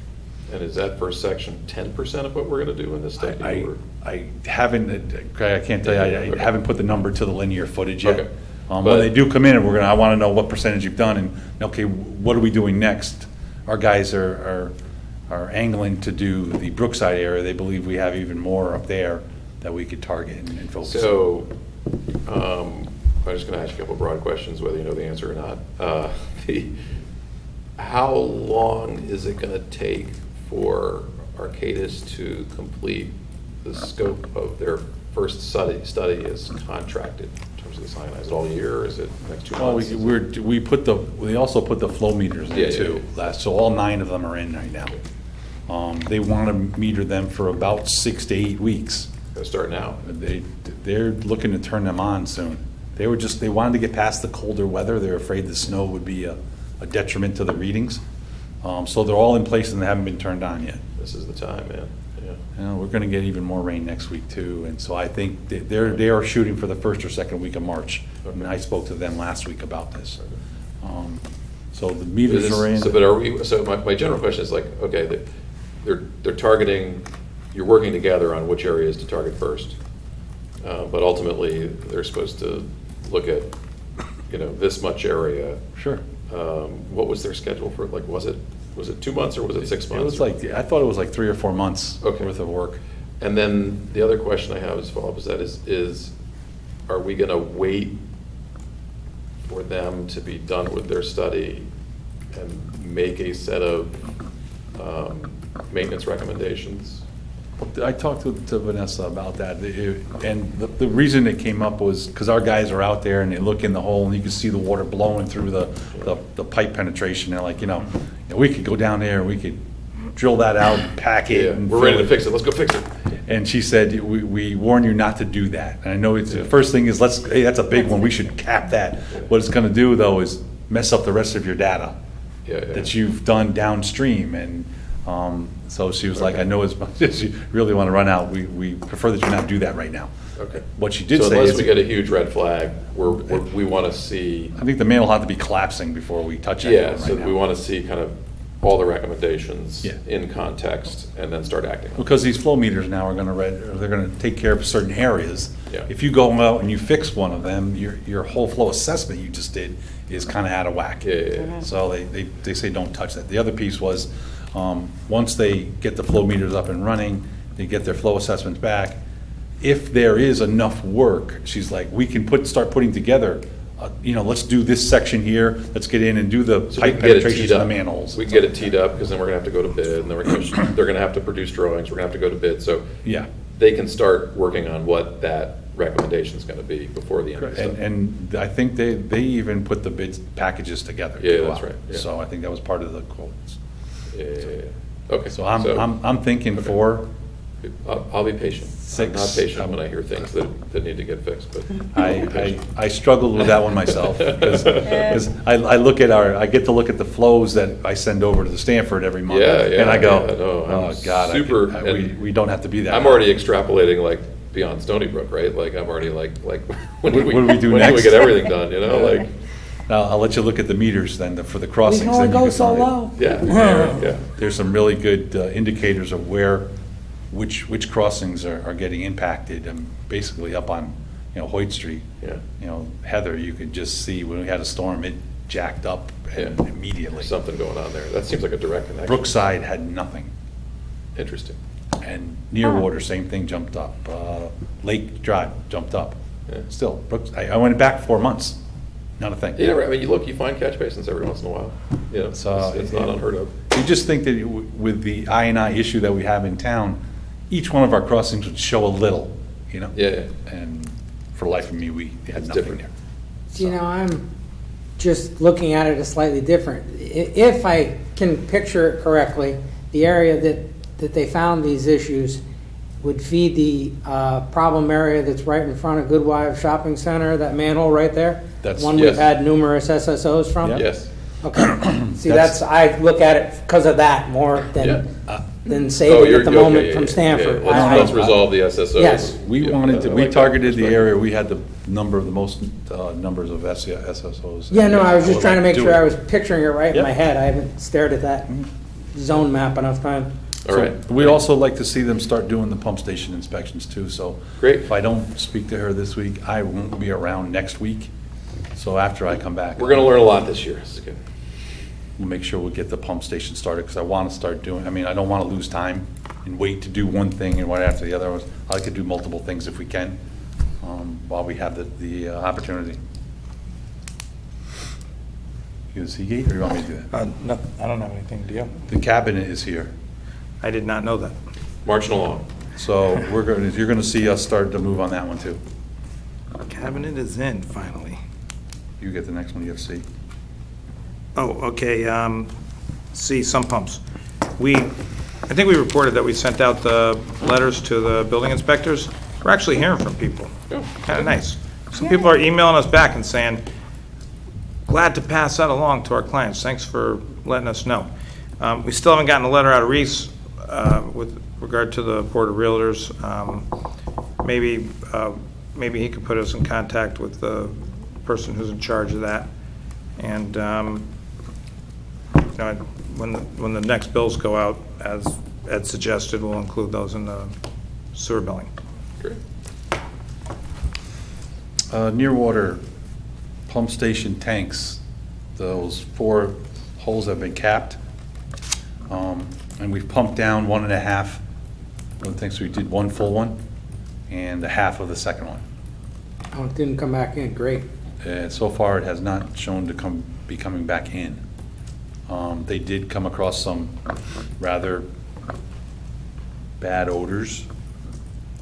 And is that first section 10% of what we're going to do in this study? I haven't, Craig, I can't tell you, I haven't put the number to the linear footage yet. Okay. When But- they do come in, I want to know what percentage you've done, and, okay, what are we doing next? Our guys are angling to do the Brookside area. They believe we have even more up there that we could target and focus. So, I'm just going to ask you a couple broad questions, whether you know the answer or not. How long is it going to take for Arcadis to complete the scope of their first study as contracted in terms of the cyanide? Is it all year, or is it next 2 Well, months? we also put the flow meters Yeah, in too, so all 9 of them are in right now. They want to meter them for about 6 to 8 weeks. Gonna start now. They're looking to turn them on soon. They wanted to get past the colder weather. They're afraid the snow would be a detriment to the readings. So they're all in place and they haven't been turned on yet. This is the time, man. Yeah. We're gonna get even more rain next week too, and so I think they are shooting for the first or second week of March. And Okay. I spoke to them last week about this. So the meters are in. So my general question is like, okay, they're targeting, you're working together on which areas to target first. But ultimately, they're supposed to look at, this much area. Sure. What was their schedule for, like, was it 2 months or was it 6 months? It was like, I thought it was like 3 or 4 months Okay. worth of work. And then the other question I have as follow-up is that is, are we gonna wait for them to be done with their study and make a set of maintenance recommendations? I talked to Vanessa about that, and the reason it came up was because our guys are out there and they look in the hole and you can see the water blowing through the pipe penetration. They're like, we could go down there, we could drill that out and pack it. Yeah, and we're ready fill to fix it, let's go fix it. And she said, we warn you not to do that. And I know the first thing is, hey, that's a big one, we should cap that. What it's gonna do though is mess up the rest of your data Yeah. that you've done downstream. And so she was like, Okay. I know as much as you really want to run out, we prefer that you not do that right now. Okay. What she did So say unless is, we get a huge red flag, we wanna see, I think the man will have to be collapsing before we touch anyone yeah, right so now. we wanna see kind of all the recommendations Yeah. in context and then start acting on it. Because these flow meters now are they're gonna take care of certain areas. Yeah. If you go out and you fix one of them, your whole flow assessment you just did is kind of out of whack. Yeah. So they say don't touch that. The other piece was, once they get the flow meters up and running, they get their flow assessments back, if there is enough work, she's like, we can start putting together let's do this section here, let's get in and do the So we pipe can get it penetrations teed of the up. manholes. We can get it teed up, because then we're gonna have to go to bid, and then they're gonna have to produce drawings, we're gonna have to go to bid, so Yeah. they can start working on what that recommendation's gonna be before the end of the stuff. And I think they even put the bid packages together. to Yeah, go that's out. right, yeah. So I think that was part of the quotes. Yeah, okay. So I'm thinking Okay. 4. I'll be patient. I'm not 6. patient when I hear things that need to get fixed, but. I struggled with that one myself, because I look at I get to look at the flows that I send over to the Stanford every month. Yeah, yeah, And I go, yeah, no, I'm oh, God, super- we don't have to be that. I'm already extrapolating like beyond Stony Brook, right? Like, I'm already like, when do What do we do when do we next? get everything done, you know, like, I'll let you look at the meters then, for the We crossings. can only then you go can so find- low. yeah. There's some really good indicators of which crossings are getting impacted, and basically up on, Hoyt Street. Yeah. Heather, you could just see when we had a storm, it jacked up and Yeah. immediately. There's something going on there. That seems like a direct connection. Brookside had nothing, Interesting. and Nearwater, same thing, jumped up. Lake Drive jumped up. Yeah. Still, I went back 4 months, not a thing. You never, I mean, you find catch basins every once in a while. It's not unheard of. You just think that with the I&I issue that we have in town, each one of our crossings would show a little, Yeah. And for the life of me, we had It's nothing different. there. I'm just looking at it a slightly different. If I can picture it correctly, the area that they found these issues would feed the problem area that's right in front of Goodwife Shopping Center, that manhole right there? That's- One we've Yes. had numerous SSOs from? Yeah. Yes. Okay. See, I look at it because of that more Yeah. than Oh, saving you're at the okay, moment yeah, from yeah, Stanford. yeah. I- Let's resolve the SSOs. Yes. We Yeah, wanted to, I we like that targeted the perspective. area, we had the most numbers of SSOs. Yeah, no, I was just trying to make Do sure it. I was picturing it right in Yep. my head. I haven't stared at that zone map enough time. All right. So we'd also like to see them start doing the pump station inspections too, so. Great. If I don't speak to her this week, I won't be around next week, so after I come back. We're gonna learn a lot this year. This is good. We'll make sure we get the pump station started, because I want to start doing, I don't want to lose time and wait to do one thing and one after the other. I like to do multiple things if we can, while we have the opportunity. You gonna see Gate, or you want me to do that? No, I don't have anything, do you? The cabinet is here, I did not know that. Marching along. so you're gonna see us start to move on that one too. Cabinet is in, finally. You get the next one, you have to see. Oh, okay, C, sump pumps. I think we reported that we sent out the letters to the building inspectors. We're actually hearing from people. Kind of nice. Some people are emailing us back and saying, glad to pass that along to our clients. Thanks for letting us know. We still haven't gotten a letter out of Reese with regard to the Board of Realtors. Maybe he could put us in contact with the person who's in charge of that. And when the next bills go out, as Ed suggested, we'll include those in the sewer billing. Great. Nearwater pump station tanks, those 4 holes have been capped. And we've pumped down 1.5. One thing, so we did 1 full one and a half of the second one. Oh, it didn't come back in, great. And so far, it has not shown to be coming back in. They did come across some rather bad odors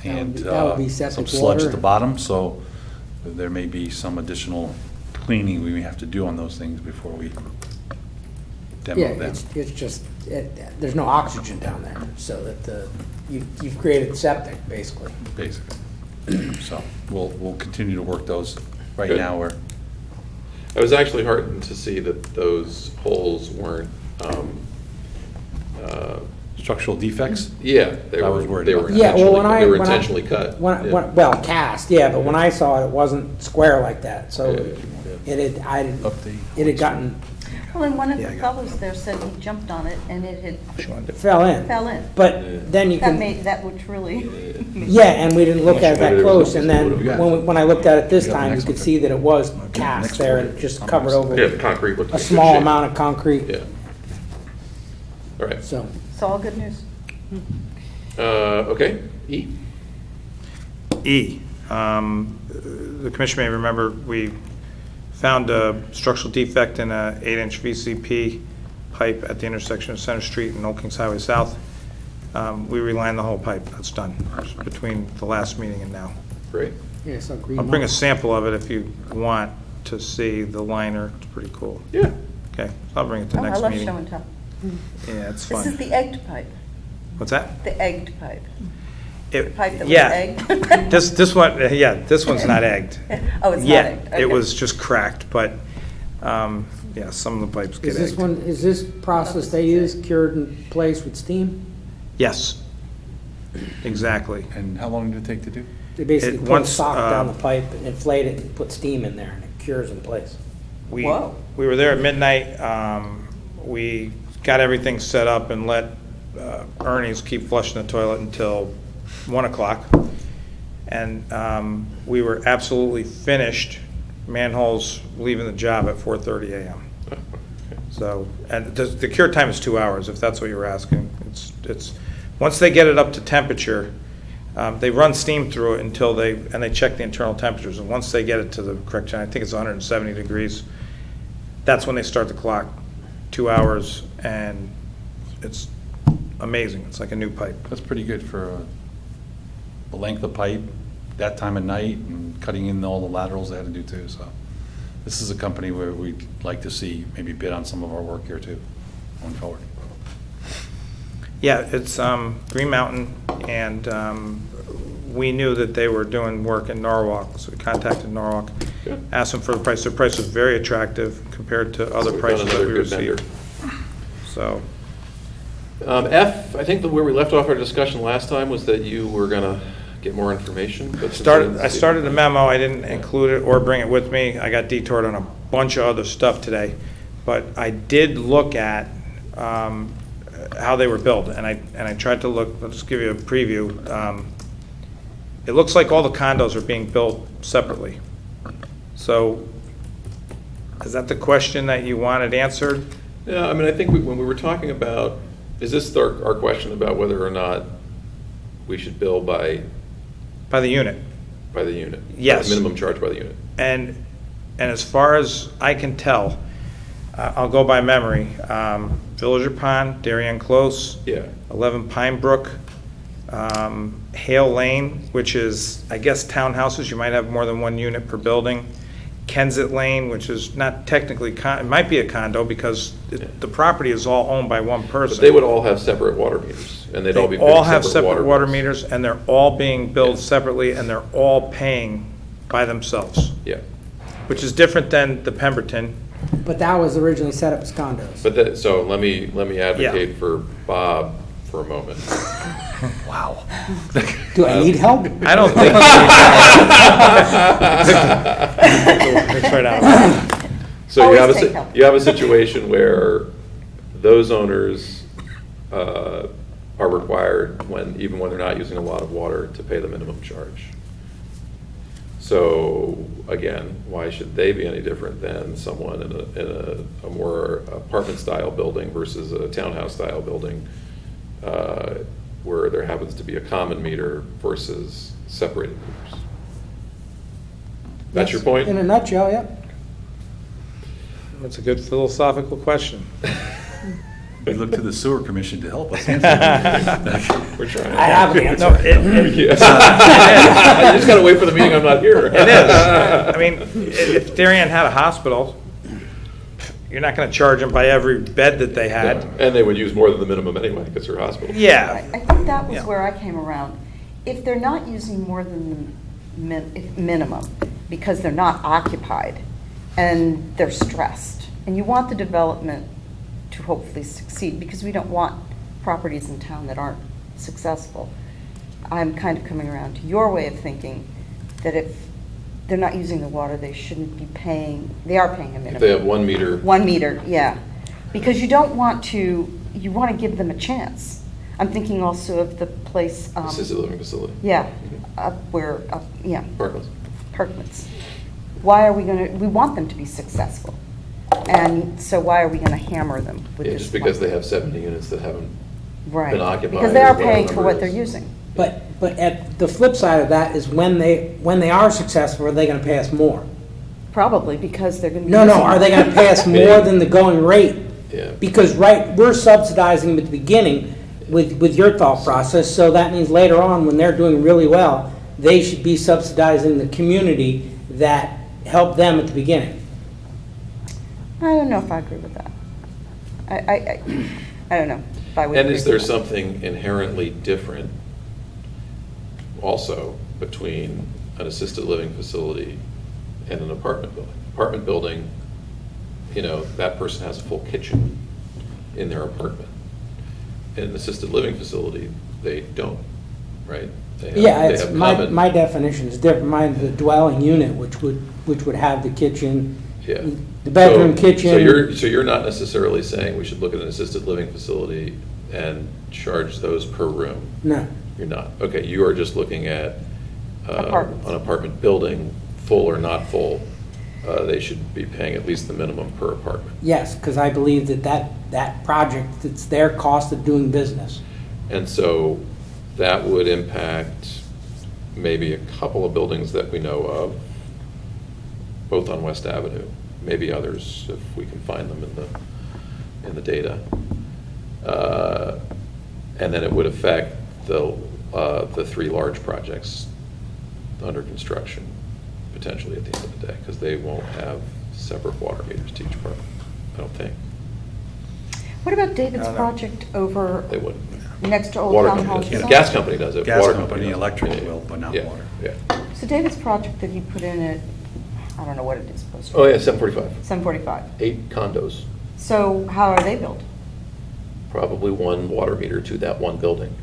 and That would be some septic sludge at water. the bottom, so there may be some additional cleaning we may have to do on those things before we Yeah, demo them. it's just, there's no oxygen down there, so that you've created septic, basically. Basically. So we'll continue to work those. Right Good. now, we're, I was actually heartened to see that those holes weren't, structural defects? yeah, they I were, was worried they about were that. Yeah, well, intentionally, they were when I- intentionally cut. Yeah. Well, cast, yeah, but when I saw it, it wasn't square like that, so Yeah. Update. it had gotten, Well, and one of Yeah, the I got it. fellows there said he jumped on it and it had fell in. fell in. But then you That can, made, that was really, yeah, and we didn't look at it that close, and then Yeah. when I looked at it this You got the time, you next could one. see that it was next cast there one. and just covered over Yeah, with the concrete looked in a good small shape. amount of concrete, Yeah. All right. so. it's all good news. Okay, E? E, the commission may remember, we found a structural defect in a 8-inch VCP pipe at the intersection of Center Street and Old Kings Highway South. We relined the whole pipe. That's done between the last meeting and now. Great. Yeah, so green I'll bring a line. sample of it if you want to see the liner. It's pretty cool. Yeah. Okay, I'll bring it to Oh, I next love meeting. show and tell. Yeah, it's This is fun. the egged pipe, What's that? the egged pipe. It- Pipe that was yeah. egged. This one, yeah, this one's not egged. Oh, it's not Yeah, egged. it Okay. was just cracked, but, yeah, some of the pipes get Is egged. is this process they use cured in place with steam? Yes, exactly. And how long did it take to do? They basically It put a once, sock down the pipe and inflate it and put steam in there and it cures in place. We, Whoa. we were there at midnight. We got everything set up and let Ernie's keep flushing the toilet until 1 o'clock. And we were absolutely finished, manholes leaving the job at 4:30 a.m. So, and the cure time is 2 hours, if that's what you were asking. It's, once they get it up to temperature, they run steam through it until they check the internal temperatures. And once they get it to the correct, I think it's 170 degrees, that's when they start the clock. 2 hours, and it's amazing. It's like a new pipe. That's pretty good for the length of pipe, that time of night, and cutting in all the laterals they had to do too, so. This is a company where we'd like to see maybe bid on some of our work here too, going forward. Yeah, it's Green Mountain, and we knew that they were doing work in Norwalk, so we contacted Norwalk, Good. asked them for the price. Their price was very attractive compared to other So we found prices that another we good vendor. received. So, F, I think that where we left off our discussion last time was that you were gonna get more information. But since I started the memo, I didn't include it or bring it with me. I got detoured on a bunch of other stuff today. But I did look at how they were built, and I tried to look, I'll just give you a preview. It looks like all the condos are being built separately. So, is that the question that you wanted answered? Yeah, I mean, I think when we were talking about, is this our question about whether or not we should bill by By the unit? the unit? Yes. Minimum charge by the unit. And as far as I can tell, I'll go by memory, Villager Pond, Darien Close, Yeah. 11 Pine Brook, Hale Lane, which is, I guess, townhouses, you might have more than one unit per building. Kensett Lane, which is not technically, it might be a condo because the property is all owned by one person. But they would all have separate water meters, and they'd all be. They all big have separate water bills. meters, and they're all being billed Yeah. separately, and they're all paying by themselves, Yeah, which is different than the Pemberton. But that was originally set up as condos. but that, so let me advocate for Bob for a moment. Wow. Do I need help? I don't think. That's right out. So you have Always take help. you have a situation where those owners are required even when they're not using a lot of water to pay the minimum charge. So again, why should they be any different than someone in a more apartment style building versus a townhouse style building, where there happens to be a common meter versus separated meters? That's your point? In a nutshell, yep. That's a good philosophical question. We look to the sewer commission to help us answer. We're trying. I have an answer. No, it Yeah. I just gotta wait for the meeting I'm not here. is. I mean, if Darien had a hospital, you're not gonna charge them by every bed that they had. And they would use more than the minimum anyway, because they're a hospital. Yeah, I think that was Yeah. where I came around. If they're not using more than the minimum, because they're not occupied, and they're stressed, and you want the development to hopefully succeed, because we don't want properties in town that aren't successful. I'm kind of coming around to your way of thinking, that if they're not using the water, they shouldn't be paying, they are paying a minimum. If they have 1 meter, 1 meter, yeah. Because you don't want to, you want to give them a chance. I'm thinking also of the place, assisted living facility, yeah, up where, yeah, apartments. Parklands. Why are we going to, we want them to be successful. And so why are we going to hammer them with Yeah, this? just because one? they have 70 units that haven't Right. been occupied. Because they or are whatever paying for number what it they're is. using. But at the flip side of that is when they are successful, are they gonna pay us more? Probably, because they're gonna be. No, using are they it. gonna pay us more than the going rate? Yeah. Because, right, we're subsidizing them at the beginning with your thought process, so that means later on, when they're doing really well, they should be subsidizing the community that helped them at the beginning. I don't know if I agree with that. I don't know if I would And agree is there with that. something inherently different also between an assisted living facility and an apartment building? Apartment building, you know, that person has a full kitchen in their apartment. In an assisted living facility, they don't, right? They have- Yeah, they it's, have my common- definition is different. Mine, the dwelling unit, which would have the kitchen, Yeah. the bedroom, So kitchen. So you're not necessarily saying we should look at an assisted living facility and charge those per room? No, You're not. Okay, you are just looking at Apartments. an apartment building, full or not full, they should be paying at least the minimum per apartment. yes, because I believe that project, it's their cost of doing business. And so that would impact maybe a couple of buildings that we know of, both on West Avenue, maybe others if we can find them in the data. And then it would affect the three large projects under construction, potentially at the end of the day, because they won't have separate water meters to each apartment, I don't think. What about David's I don't know. project over They wouldn't. next to Old Water Town company Hall? does. The South? gas company does it. Gas Water company, doesn't. electric Yeah. will, but not Yeah, water. Yeah. So David's project that he put in at, I don't know what it is supposed to be. Oh, yeah, 745. 745. 8 condos, So how are they built? probably one water meter to that one building.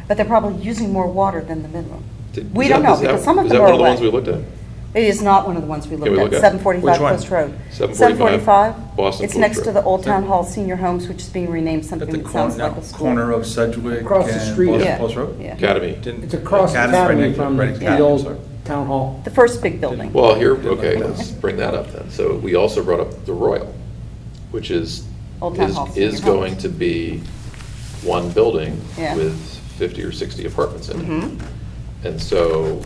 But they're probably using more water than the minimum. Did- We is don't that- know, is that- because some of is them that are one of the ones we away. looked at? It is not one of the ones we Can looked we at, look at it? 745 Which one? Post Road. 745 Boston It's Post next Road. to the Old Town Hall Senior Homes, which is being renamed At something the that sounds like a school. corner of Sedgwick Across the and street. Boston Yeah. Post Road? Yeah. Academy. Didn't- It's across the Academy, academy right, from right, the Academy, old sorry. town hall. The first big building. Well, here, okay, let's bring that up then. So we also brought up the Royal, which is, Old Town Hall Senior is going Homes. to be one building Yeah. with 50 or 60 apartments in it. Mhm. And so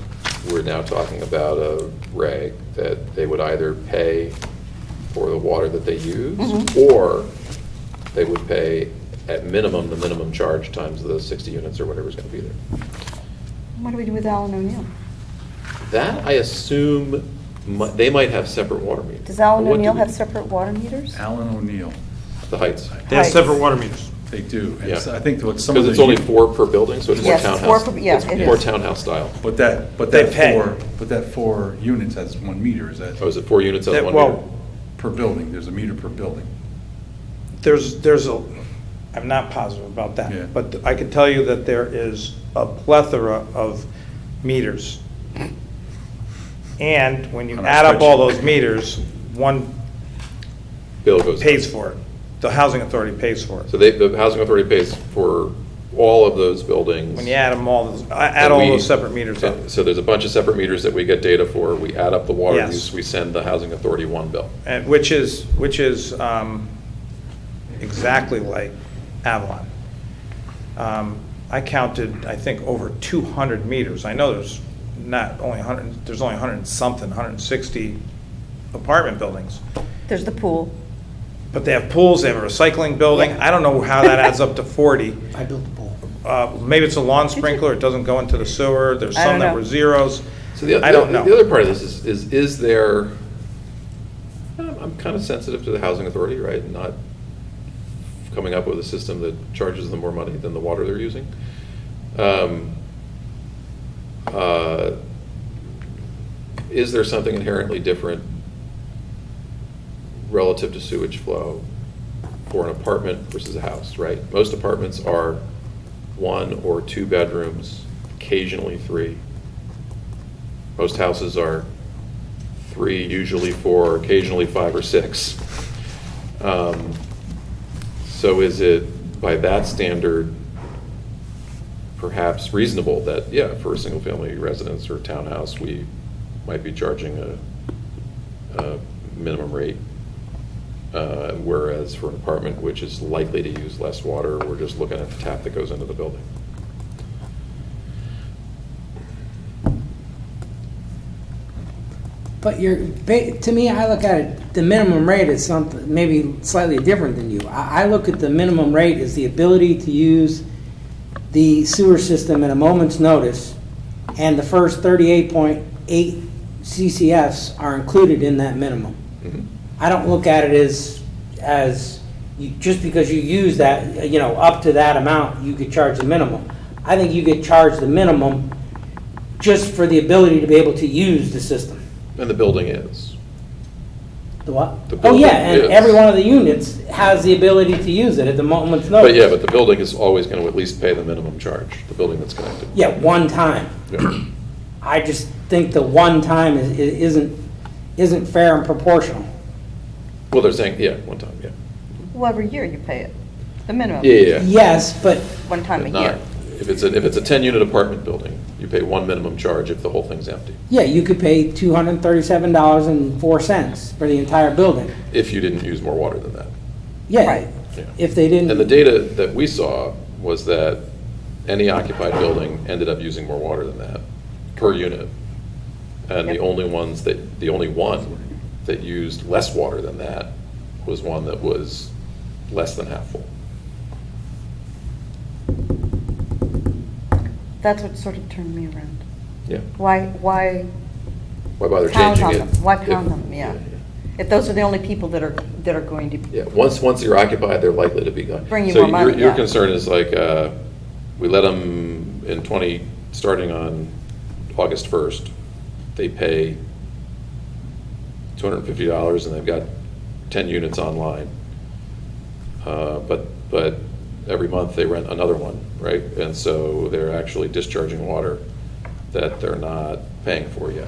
we're now talking about a reg that they would either pay for the water that they use, Mhm. or they would pay at minimum, the minimum charge times the 60 units or whatever's going to be there. What do we do with Allen O'Neill? That, I assume, they might have separate water meters. Does Allen What do O'Neill we- have separate water meters? Allen O'Neill, The Heights. They have Heights. separate water meters. they do. And Yeah. I think what some of Because the. it's only 4 per building, so it's more Yes, it's townhouse. 4 per- yeah, It's it more is. townhouse style. But that They pay. four units has 1 meter, is that Oh, is it 4 units on That- one well, meter? per building? There's a meter per building. There's a, I'm not positive about Yeah. that, but I can tell you that there is a plethora of meters. And when you On our add up all spreadsheet. those meters, one Bill goes. pays for it. The housing authority pays for it. So the housing authority pays for all of those buildings. When you add them all, add And all we- those separate meters up. So there's a bunch of separate meters that we get data for. We add up the water Yes. use, we send the housing authority one bill. And which is exactly like Avalon. I counted, I think, over 200 meters. I know there's not only 100, there's only 100 and something, 160 apartment buildings. There's the pool. But they have pools, they have a recycling building. I don't know how that adds up to 40. I built the pool. Maybe it's a lawn sprinkler, it doesn't go into the sewer. There's I some don't that know. were zeros. So the I don't know. The other part of this is there, I'm kind of sensitive to the housing authority, right? Not coming up with a system that charges them more money than the water they're using. Is there something inherently different relative to sewage flow for an apartment versus a house, right? Most apartments are 1 or 2 bedrooms, occasionally 3. Most houses are 3, usually 4, occasionally 5 or 6. So is it, by that standard, perhaps reasonable that, yeah, for a single-family residence or townhouse, we might be charging a minimum rate, whereas for an apartment, which is likely to use less water, we're just looking at the tap that goes into the building? But to me, I look at it, the minimum rate is something, maybe slightly different than you. I look at the minimum rate as the ability to use the sewer system at a moment's notice, and the first 38.8 CCFs are included in that minimum. I don't look at it as just because you use that, up to that amount, you could charge the minimum. I think you get charged the minimum just for the ability to be able to use the system. And the building is. The what? The Oh, building yeah, and is. every one of the units has the ability to use it at the moment's But notice. yeah, but the building is always going to at least pay the minimum charge, the building that's connected. Yeah, one time. Yeah. I just think the one time isn't fair and proportional. Well, they're saying, yeah, one time, yeah. Well, every year you pay it, the minimum. Yeah. Yes, but One time a But not- year. If it's a 10-unit apartment building, you pay one minimum charge if the whole thing's empty, yeah, you could pay $237.04 for the entire building. if you didn't use more water than that. Yeah, Right. Yeah. if they And the didn't, data that we saw was that any occupied building ended up using more water than that per unit. And the Yep. only one that used less water than that was one that was less than half full. That's what sort of turned me around. Yeah. Why Why bother pound changing on it? them? Why pound if- them, yeah. If those are the only people that are going to, Yeah, once you're occupied, they're likely to be gone. Bring you So more money, your yeah. concern is like, we let them starting on August 1st, they pay $250 and they've got 10 units online. But every month they rent another one, right? And so they're actually discharging water that they're not paying for yet.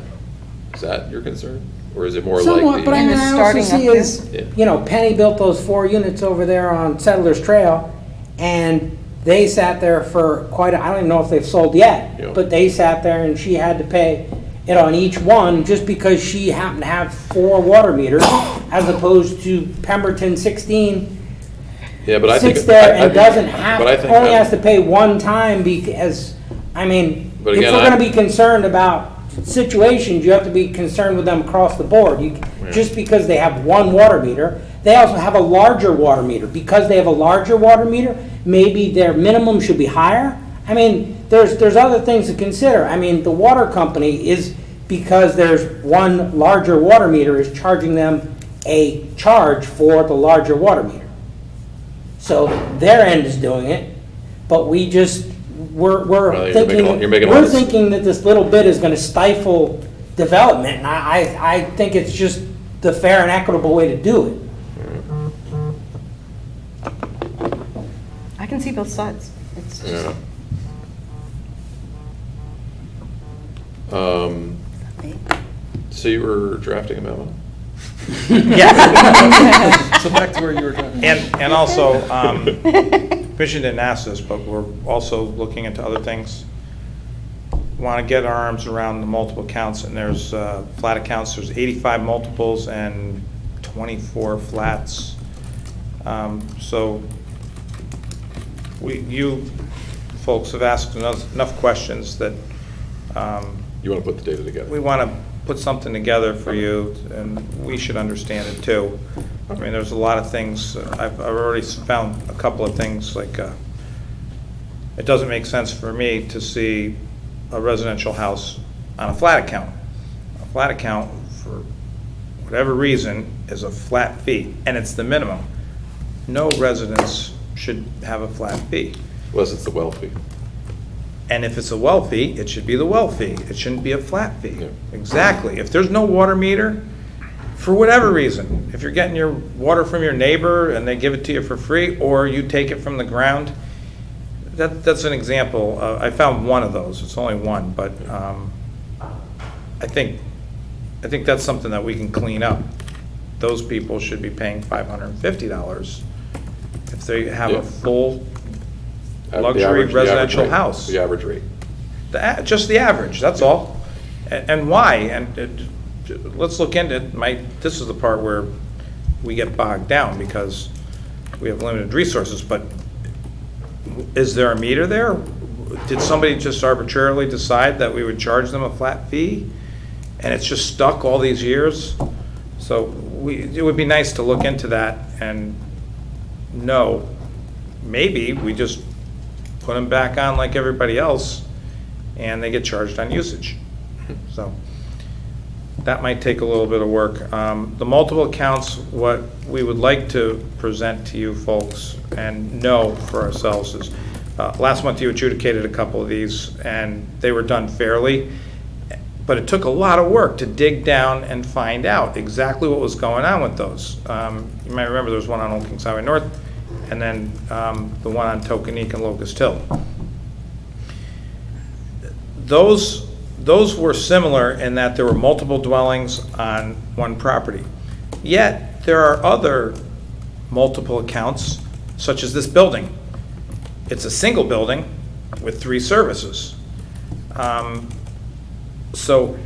Is that your concern? Or is it more like somewhat, but I In mean, the I also starting see up is, there? Penny built those 4 units over there on Settlers Trail, and they sat there for I don't even know if they've sold yet, Yeah. but they sat there and she had to pay it on each one just because she happened to have 4 water meters, as opposed to Pemberton 16 Yeah, but I think. sits there I and think- doesn't have, but I think only that- has to pay one time because, I mean, if But we're again, gonna be concerned about situations, you have to be concerned with them across the board. Just because they have 1 water meter, they also have a larger water meter. Because they have a larger water meter, maybe their minimum should be higher. I mean, there's other things to consider. I mean, the water company is, because there's 1 larger water meter, is charging them a charge for the larger water meter. So their end is doing it, but we're Well, you're thinking, making all we're this- thinking that this little bit is gonna stifle development, and I think it's just the fair and equitable way to do it. I can see both sides. It's just, Yeah. So you were drafting a memo? Yeah. So back to where you were talking. And also, Commission didn't ask this, but we're also looking into other things. Want to get our arms around the multiple counts, and there's flat accounts, there's 85 multiples and 24 flats. So you folks have asked enough questions that You want to put the data together? we want to put something together for you, and we should understand it too. I mean, there's a lot of things, I've already found a couple of things, like, it doesn't make sense for me to see a residential house on a flat account. A flat account, for whatever reason, is a flat fee, and it's the minimum. No residence should have a flat fee. Unless it's the well fee. And if it's a well fee, it should be the well fee. It shouldn't be a flat fee. Yeah. Exactly. If there's no water meter, for whatever reason, if you're getting your water from your neighbor and they give it to you for free, or you take it from the ground, that's an example. I found one of those. It's only one, but I think that's something that we can clean up. Those people should be paying $550 if they have Yeah. a full The luxury average- the average residential rate. house. The average rate. Just the average, that's all. And why? And let's look into it. This is the part where we get bogged down because we have limited resources, but is there a meter there? Did somebody just arbitrarily decide that we would charge them a flat fee? and it's just stuck all these years. So it would be nice to look into that and know, maybe we just put them back on like everybody else, and they get charged on usage. So that might take a little bit of work. The multiple accounts, what we would like to present to you folks and know for ourselves is, last month you adjudicated a couple of these, and they were done fairly, but it took a lot of work to dig down and find out exactly what was going on with those. You might remember there was one on Old Kings Highway North, and then the one on Tokenique and Locust Hill. Those were similar in that there were multiple dwellings on one property. Yet, there are other multiple accounts, such as this building. It's a single building with 3 services. So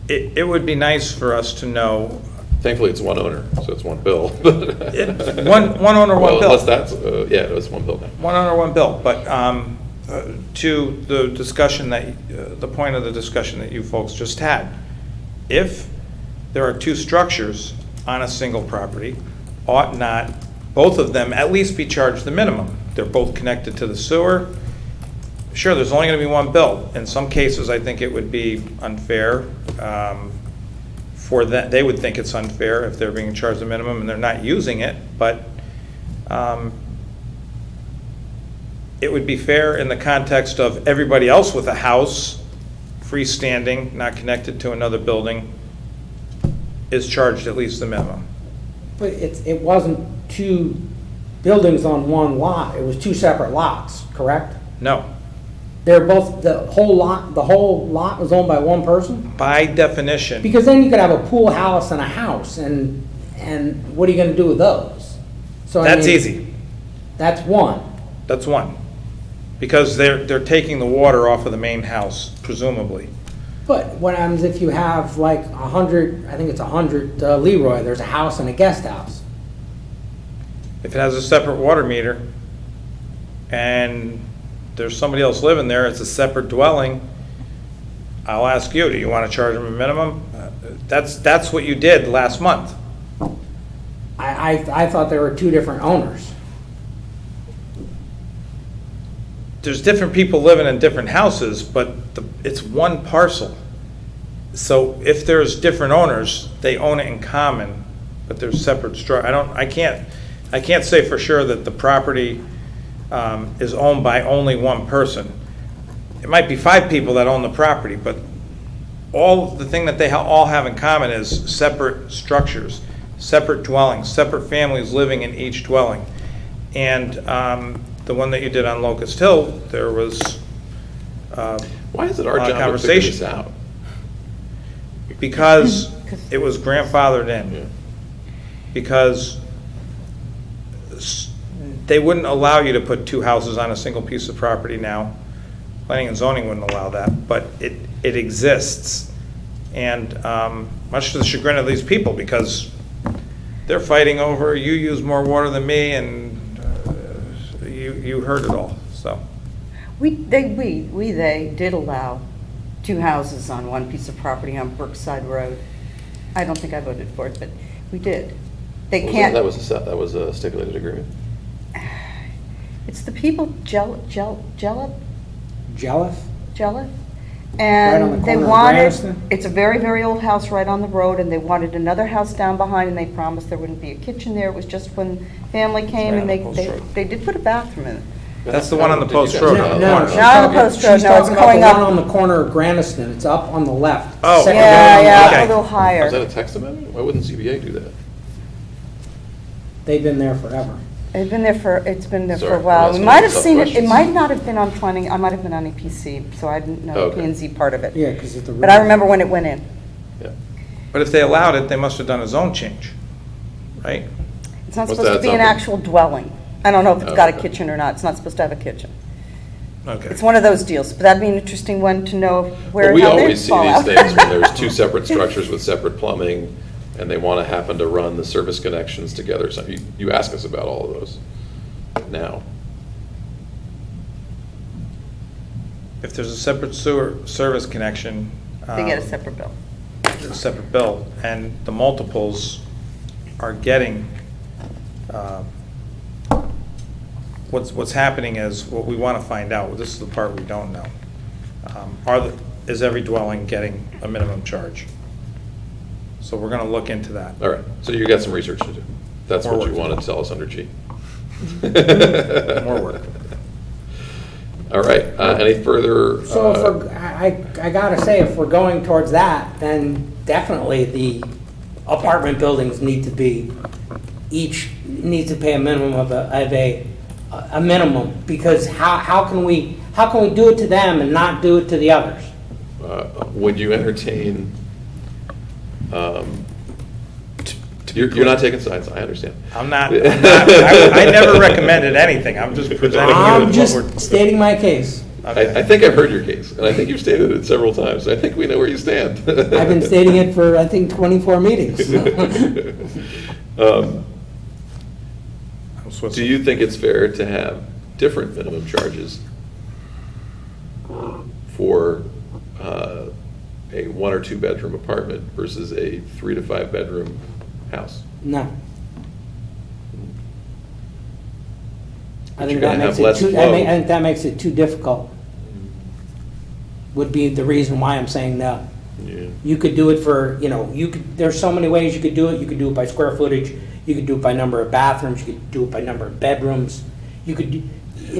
it would be nice for us to know, Thankfully, it's one owner, so it's one bill. one owner, one Well, bill. unless that's, yeah, it was one bill now. One owner, one bill, but to the discussion that, the point of the discussion that you folks just had, if there are 2 structures on a single property, ought not both of them at least be charged the minimum? They're both connected to the sewer. Sure, there's only going to be one bill. In some cases, I think it would be unfair for that. They would think it's unfair if they're being charged the minimum and they're not using it, but it would be fair in the context of everybody else with a house, freestanding, not connected to another building, is charged at least the minimum. But it wasn't 2 buildings on one lot, it was 2 separate lots, correct? No. They're both, the whole lot was owned by one person? By definition, Because then you could have a pool house and a house, and what are you gonna do with those? So I that's mean, easy. That's one. That's one. Because they're taking the water off of the main house, presumably. But what happens if you have like 100, I think it's 100 Leroy, there's a house and a guest house? If it has a separate water meter and there's somebody else living there, it's a separate dwelling, I'll ask you, do you want to charge them a minimum? That's what you did last month. I thought there were 2 different owners. There's different people living in different houses, but it's one parcel. So if there's different owners, they own it in common, but there's separate I can't say for sure that the property is owned by only one person. It might be 5 people that own the property, but the thing that they all have in common is separate structures, separate dwellings, separate families living in each dwelling. And the one that you did on Locust Hill, there was Why is it our a lot of job to figure this conversation. out? Because it was grandfathered in. Yeah. Because they wouldn't allow you to put 2 houses on a single piece of property now. Planning and zoning wouldn't allow that, but it exists. And much to the chagrin of these people, because they're fighting over, you use more water than me, and you heard it all, so. They did allow 2 houses on one piece of property on Brookside Road. I don't think I voted for it, but we did. They can't. That was a stipulated agreement. It's the people, Jelliff? Jealous? Jelliff? Right on the And they corner of wanted, Graniston? it's a very, very old house right on the road, and they wanted another house down behind, and they promised there wouldn't be a kitchen there. It was just when family came, right and on the Post Road. they did put a bathroom in it. That's the one on the Did you Post guys- Road. No, on the no, corner. she's Not on the talking- Post Road, she's no, talking it's about going the up. one on the corner of Graniston, it's up on the left. Oh. Second Yeah, one. yeah, okay. a little Was that higher. a text amendment? Why wouldn't CBA do that? They've been there forever. It's been there for a Sorry, while. I'm We asking might have tough seen it, it questions. might not have been on planning, I might have been on EPC, so I didn't know the Okay. P and Z part of it. Yeah, because it's the. But I remember when it went in. Yeah. But if they allowed it, they must have done a zone change, right? It's not What's supposed to that, be an something? actual dwelling. I don't know if it's got a Okay. kitchen or not, it's not supposed to have a kitchen. Okay. It's one of those deals, but that'd be an interesting one to know where, But we how they always see fall these out. things when there's 2 separate structures with separate plumbing, and they want to happen to run the service connections together. So you ask us about all of those now. If there's a separate sewer service connection. They get a separate bill. a separate bill, and the multiples are getting, what's happening is, what we want to find out, this is the part we don't know. Is every dwelling getting a minimum charge? So we're going to look into that. All right, so you got some research to do. That's More what you work. wanted to tell us under G. More work. All right, any further? So if we're, I gotta say, if we're going towards that, then definitely the apartment buildings need to be, each needs to pay a minimum of a minimum, because how can we do it to them and not do it to the others? Would you entertain, you're not taking sides, I understand. I never recommended anything, I'm just presenting you I'm with what we're. just stating my case. I think I've heard your case, and I think you've stated it several times. I think we know where you stand. I've been stating it for, I think, 24 meetings. Do you think it's fair to have different minimum charges for a 1 or 2 bedroom apartment versus a 3 to 5 bedroom house? No. I But think you're that gonna makes have less it too, flow. I think that makes it too difficult. Would be the reason why I'm saying no. Yeah. You could do it for, there's so many ways you could do it. You could do it by square footage. You could do it by number of bathrooms. You could do it by number of bedrooms. You could do.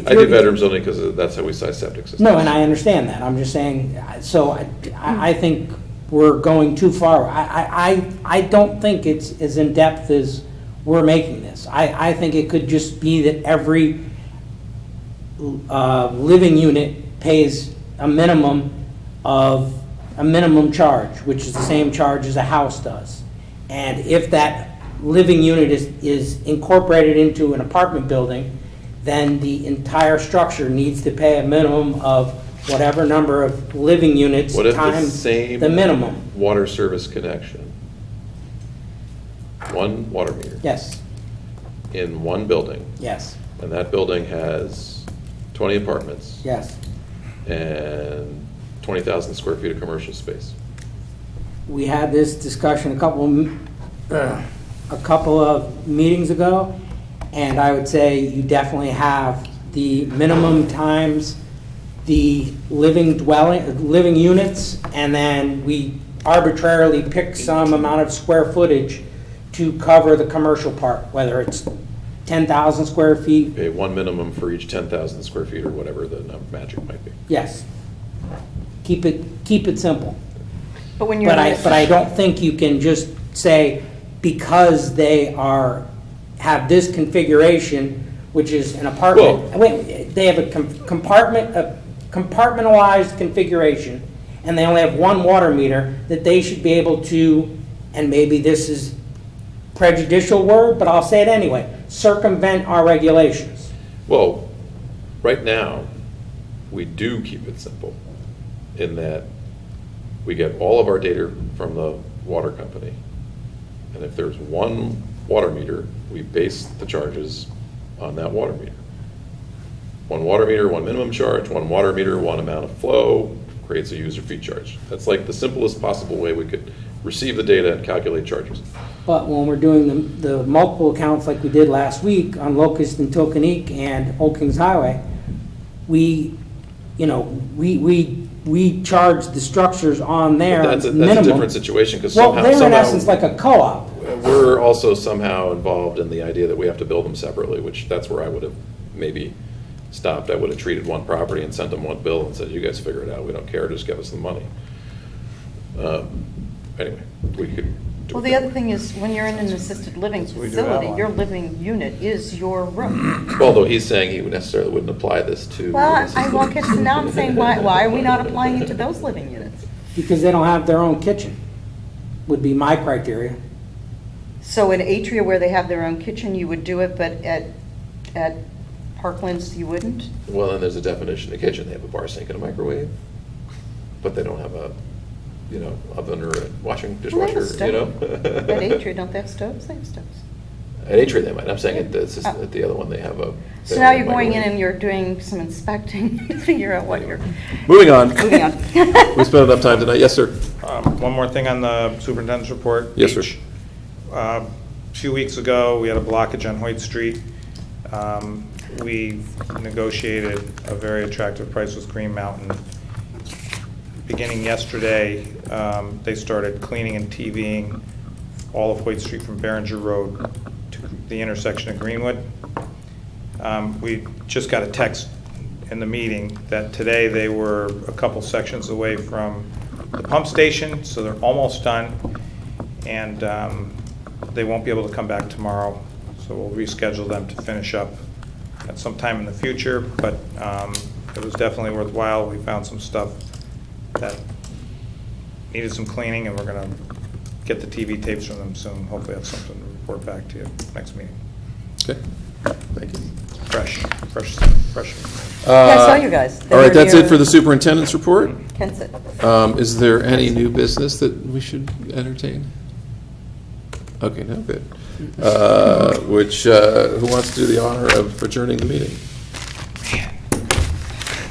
I do bedrooms only because that's how we size septic systems. No, and I understand that. I'm just saying, so I think we're going too far. I don't think it's as in-depth as we're making this. I think it could just be that every living unit pays a minimum charge, which is the same charge as a house does. And if that living unit is incorporated into an apartment building, then the entire structure needs to pay a minimum of whatever number of living units What if the times same the minimum. water service connection, one water meter Yes, in one building, yes, and that building has 20 apartments yes. and 20,000 square feet of commercial space? We had this discussion a couple of meetings ago, and I would say you definitely have the minimum times the living units, and then we arbitrarily pick some amount of square footage to cover the commercial part, whether it's 10,000 square feet. Okay, one minimum for each 10,000 square feet or whatever the magic might be. Yes. Keep it simple. But when you're. But I don't think you can just say, because they have this configuration, which is an apartment, they have a compartmentalized configuration, and they only have one water meter, that they should be able to, and maybe this is prejudicial word, but I'll say it anyway, circumvent our regulations. Well, right now, we do keep it simple in that we get all of our data from the water company. And if there's one water meter, we base the charges on that water meter. One water meter, one minimum charge, one water meter, one amount of flow, creates a user fee charge. That's like the simplest possible way we could receive the data and calculate charges. But when we're doing the multiple accounts like we did last week on Locust and Tokenique and Old Kings Highway, we charge the structures on there That's a minimum. different situation, because Well, they're in somehow essence like a co-op. we're also somehow involved in the idea that we have to build them separately, which that's where I would have maybe stopped. I would have treated one property and sent them one bill and said, you guys figure it out, we don't care, just give us the money. Anyway, we could do Well, it the that other way. thing is, when you're in an assisted living we do that facility, one. your living unit is your room. Although he's saying he necessarily wouldn't apply this to. Well, okay, so now I'm saying, why are we not applying it to those living units? Because they don't have their own kitchen, would be my criteria. So in Atria, where they have their own kitchen, you would do it, but at Parklands, you wouldn't? Well, then there's a definition of kitchen. They have a bar sink and a microwave, but they don't have a, oven or a washing Well, they have a dishwasher, stove. At Atria, don't they have stoves? They have stoves. At Atria they might. I'm saying at the other one they have a. So they now have a you're going in microwave. and you're doing some inspecting to figure out what you're, Moving on. moving on. We spent enough time tonight. Yes, sir. One more thing on the superintendent's report. Yes, sir. A few weeks ago, we had a blockage on Hoyt Street. We negotiated a very attractive price with Green Mountain. Beginning yesterday, they started cleaning and TVing all of Hoyt Street from Behringer Road to the intersection of Greenwood. We just got a text in the meeting that today they were a couple sections away from the pump station, so they're almost done. And they won't be able to come back tomorrow, so we'll reschedule them to finish up at some time in the future. But it was definitely worthwhile. We found some stuff that needed some cleaning, and we're going to get the TV tapes from them soon. Hopefully that's something to report back to you next meeting. Okay, thank you. Fresh. Yeah, I saw you guys. They All right, were that's here- it for the superintendent's report. Kensett. Is there any new business that we should entertain? Okay, no, good. Who wants to do the honor of adjourning the meeting?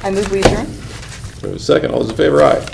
I move we adjourn. So, second, all those in favor, aye.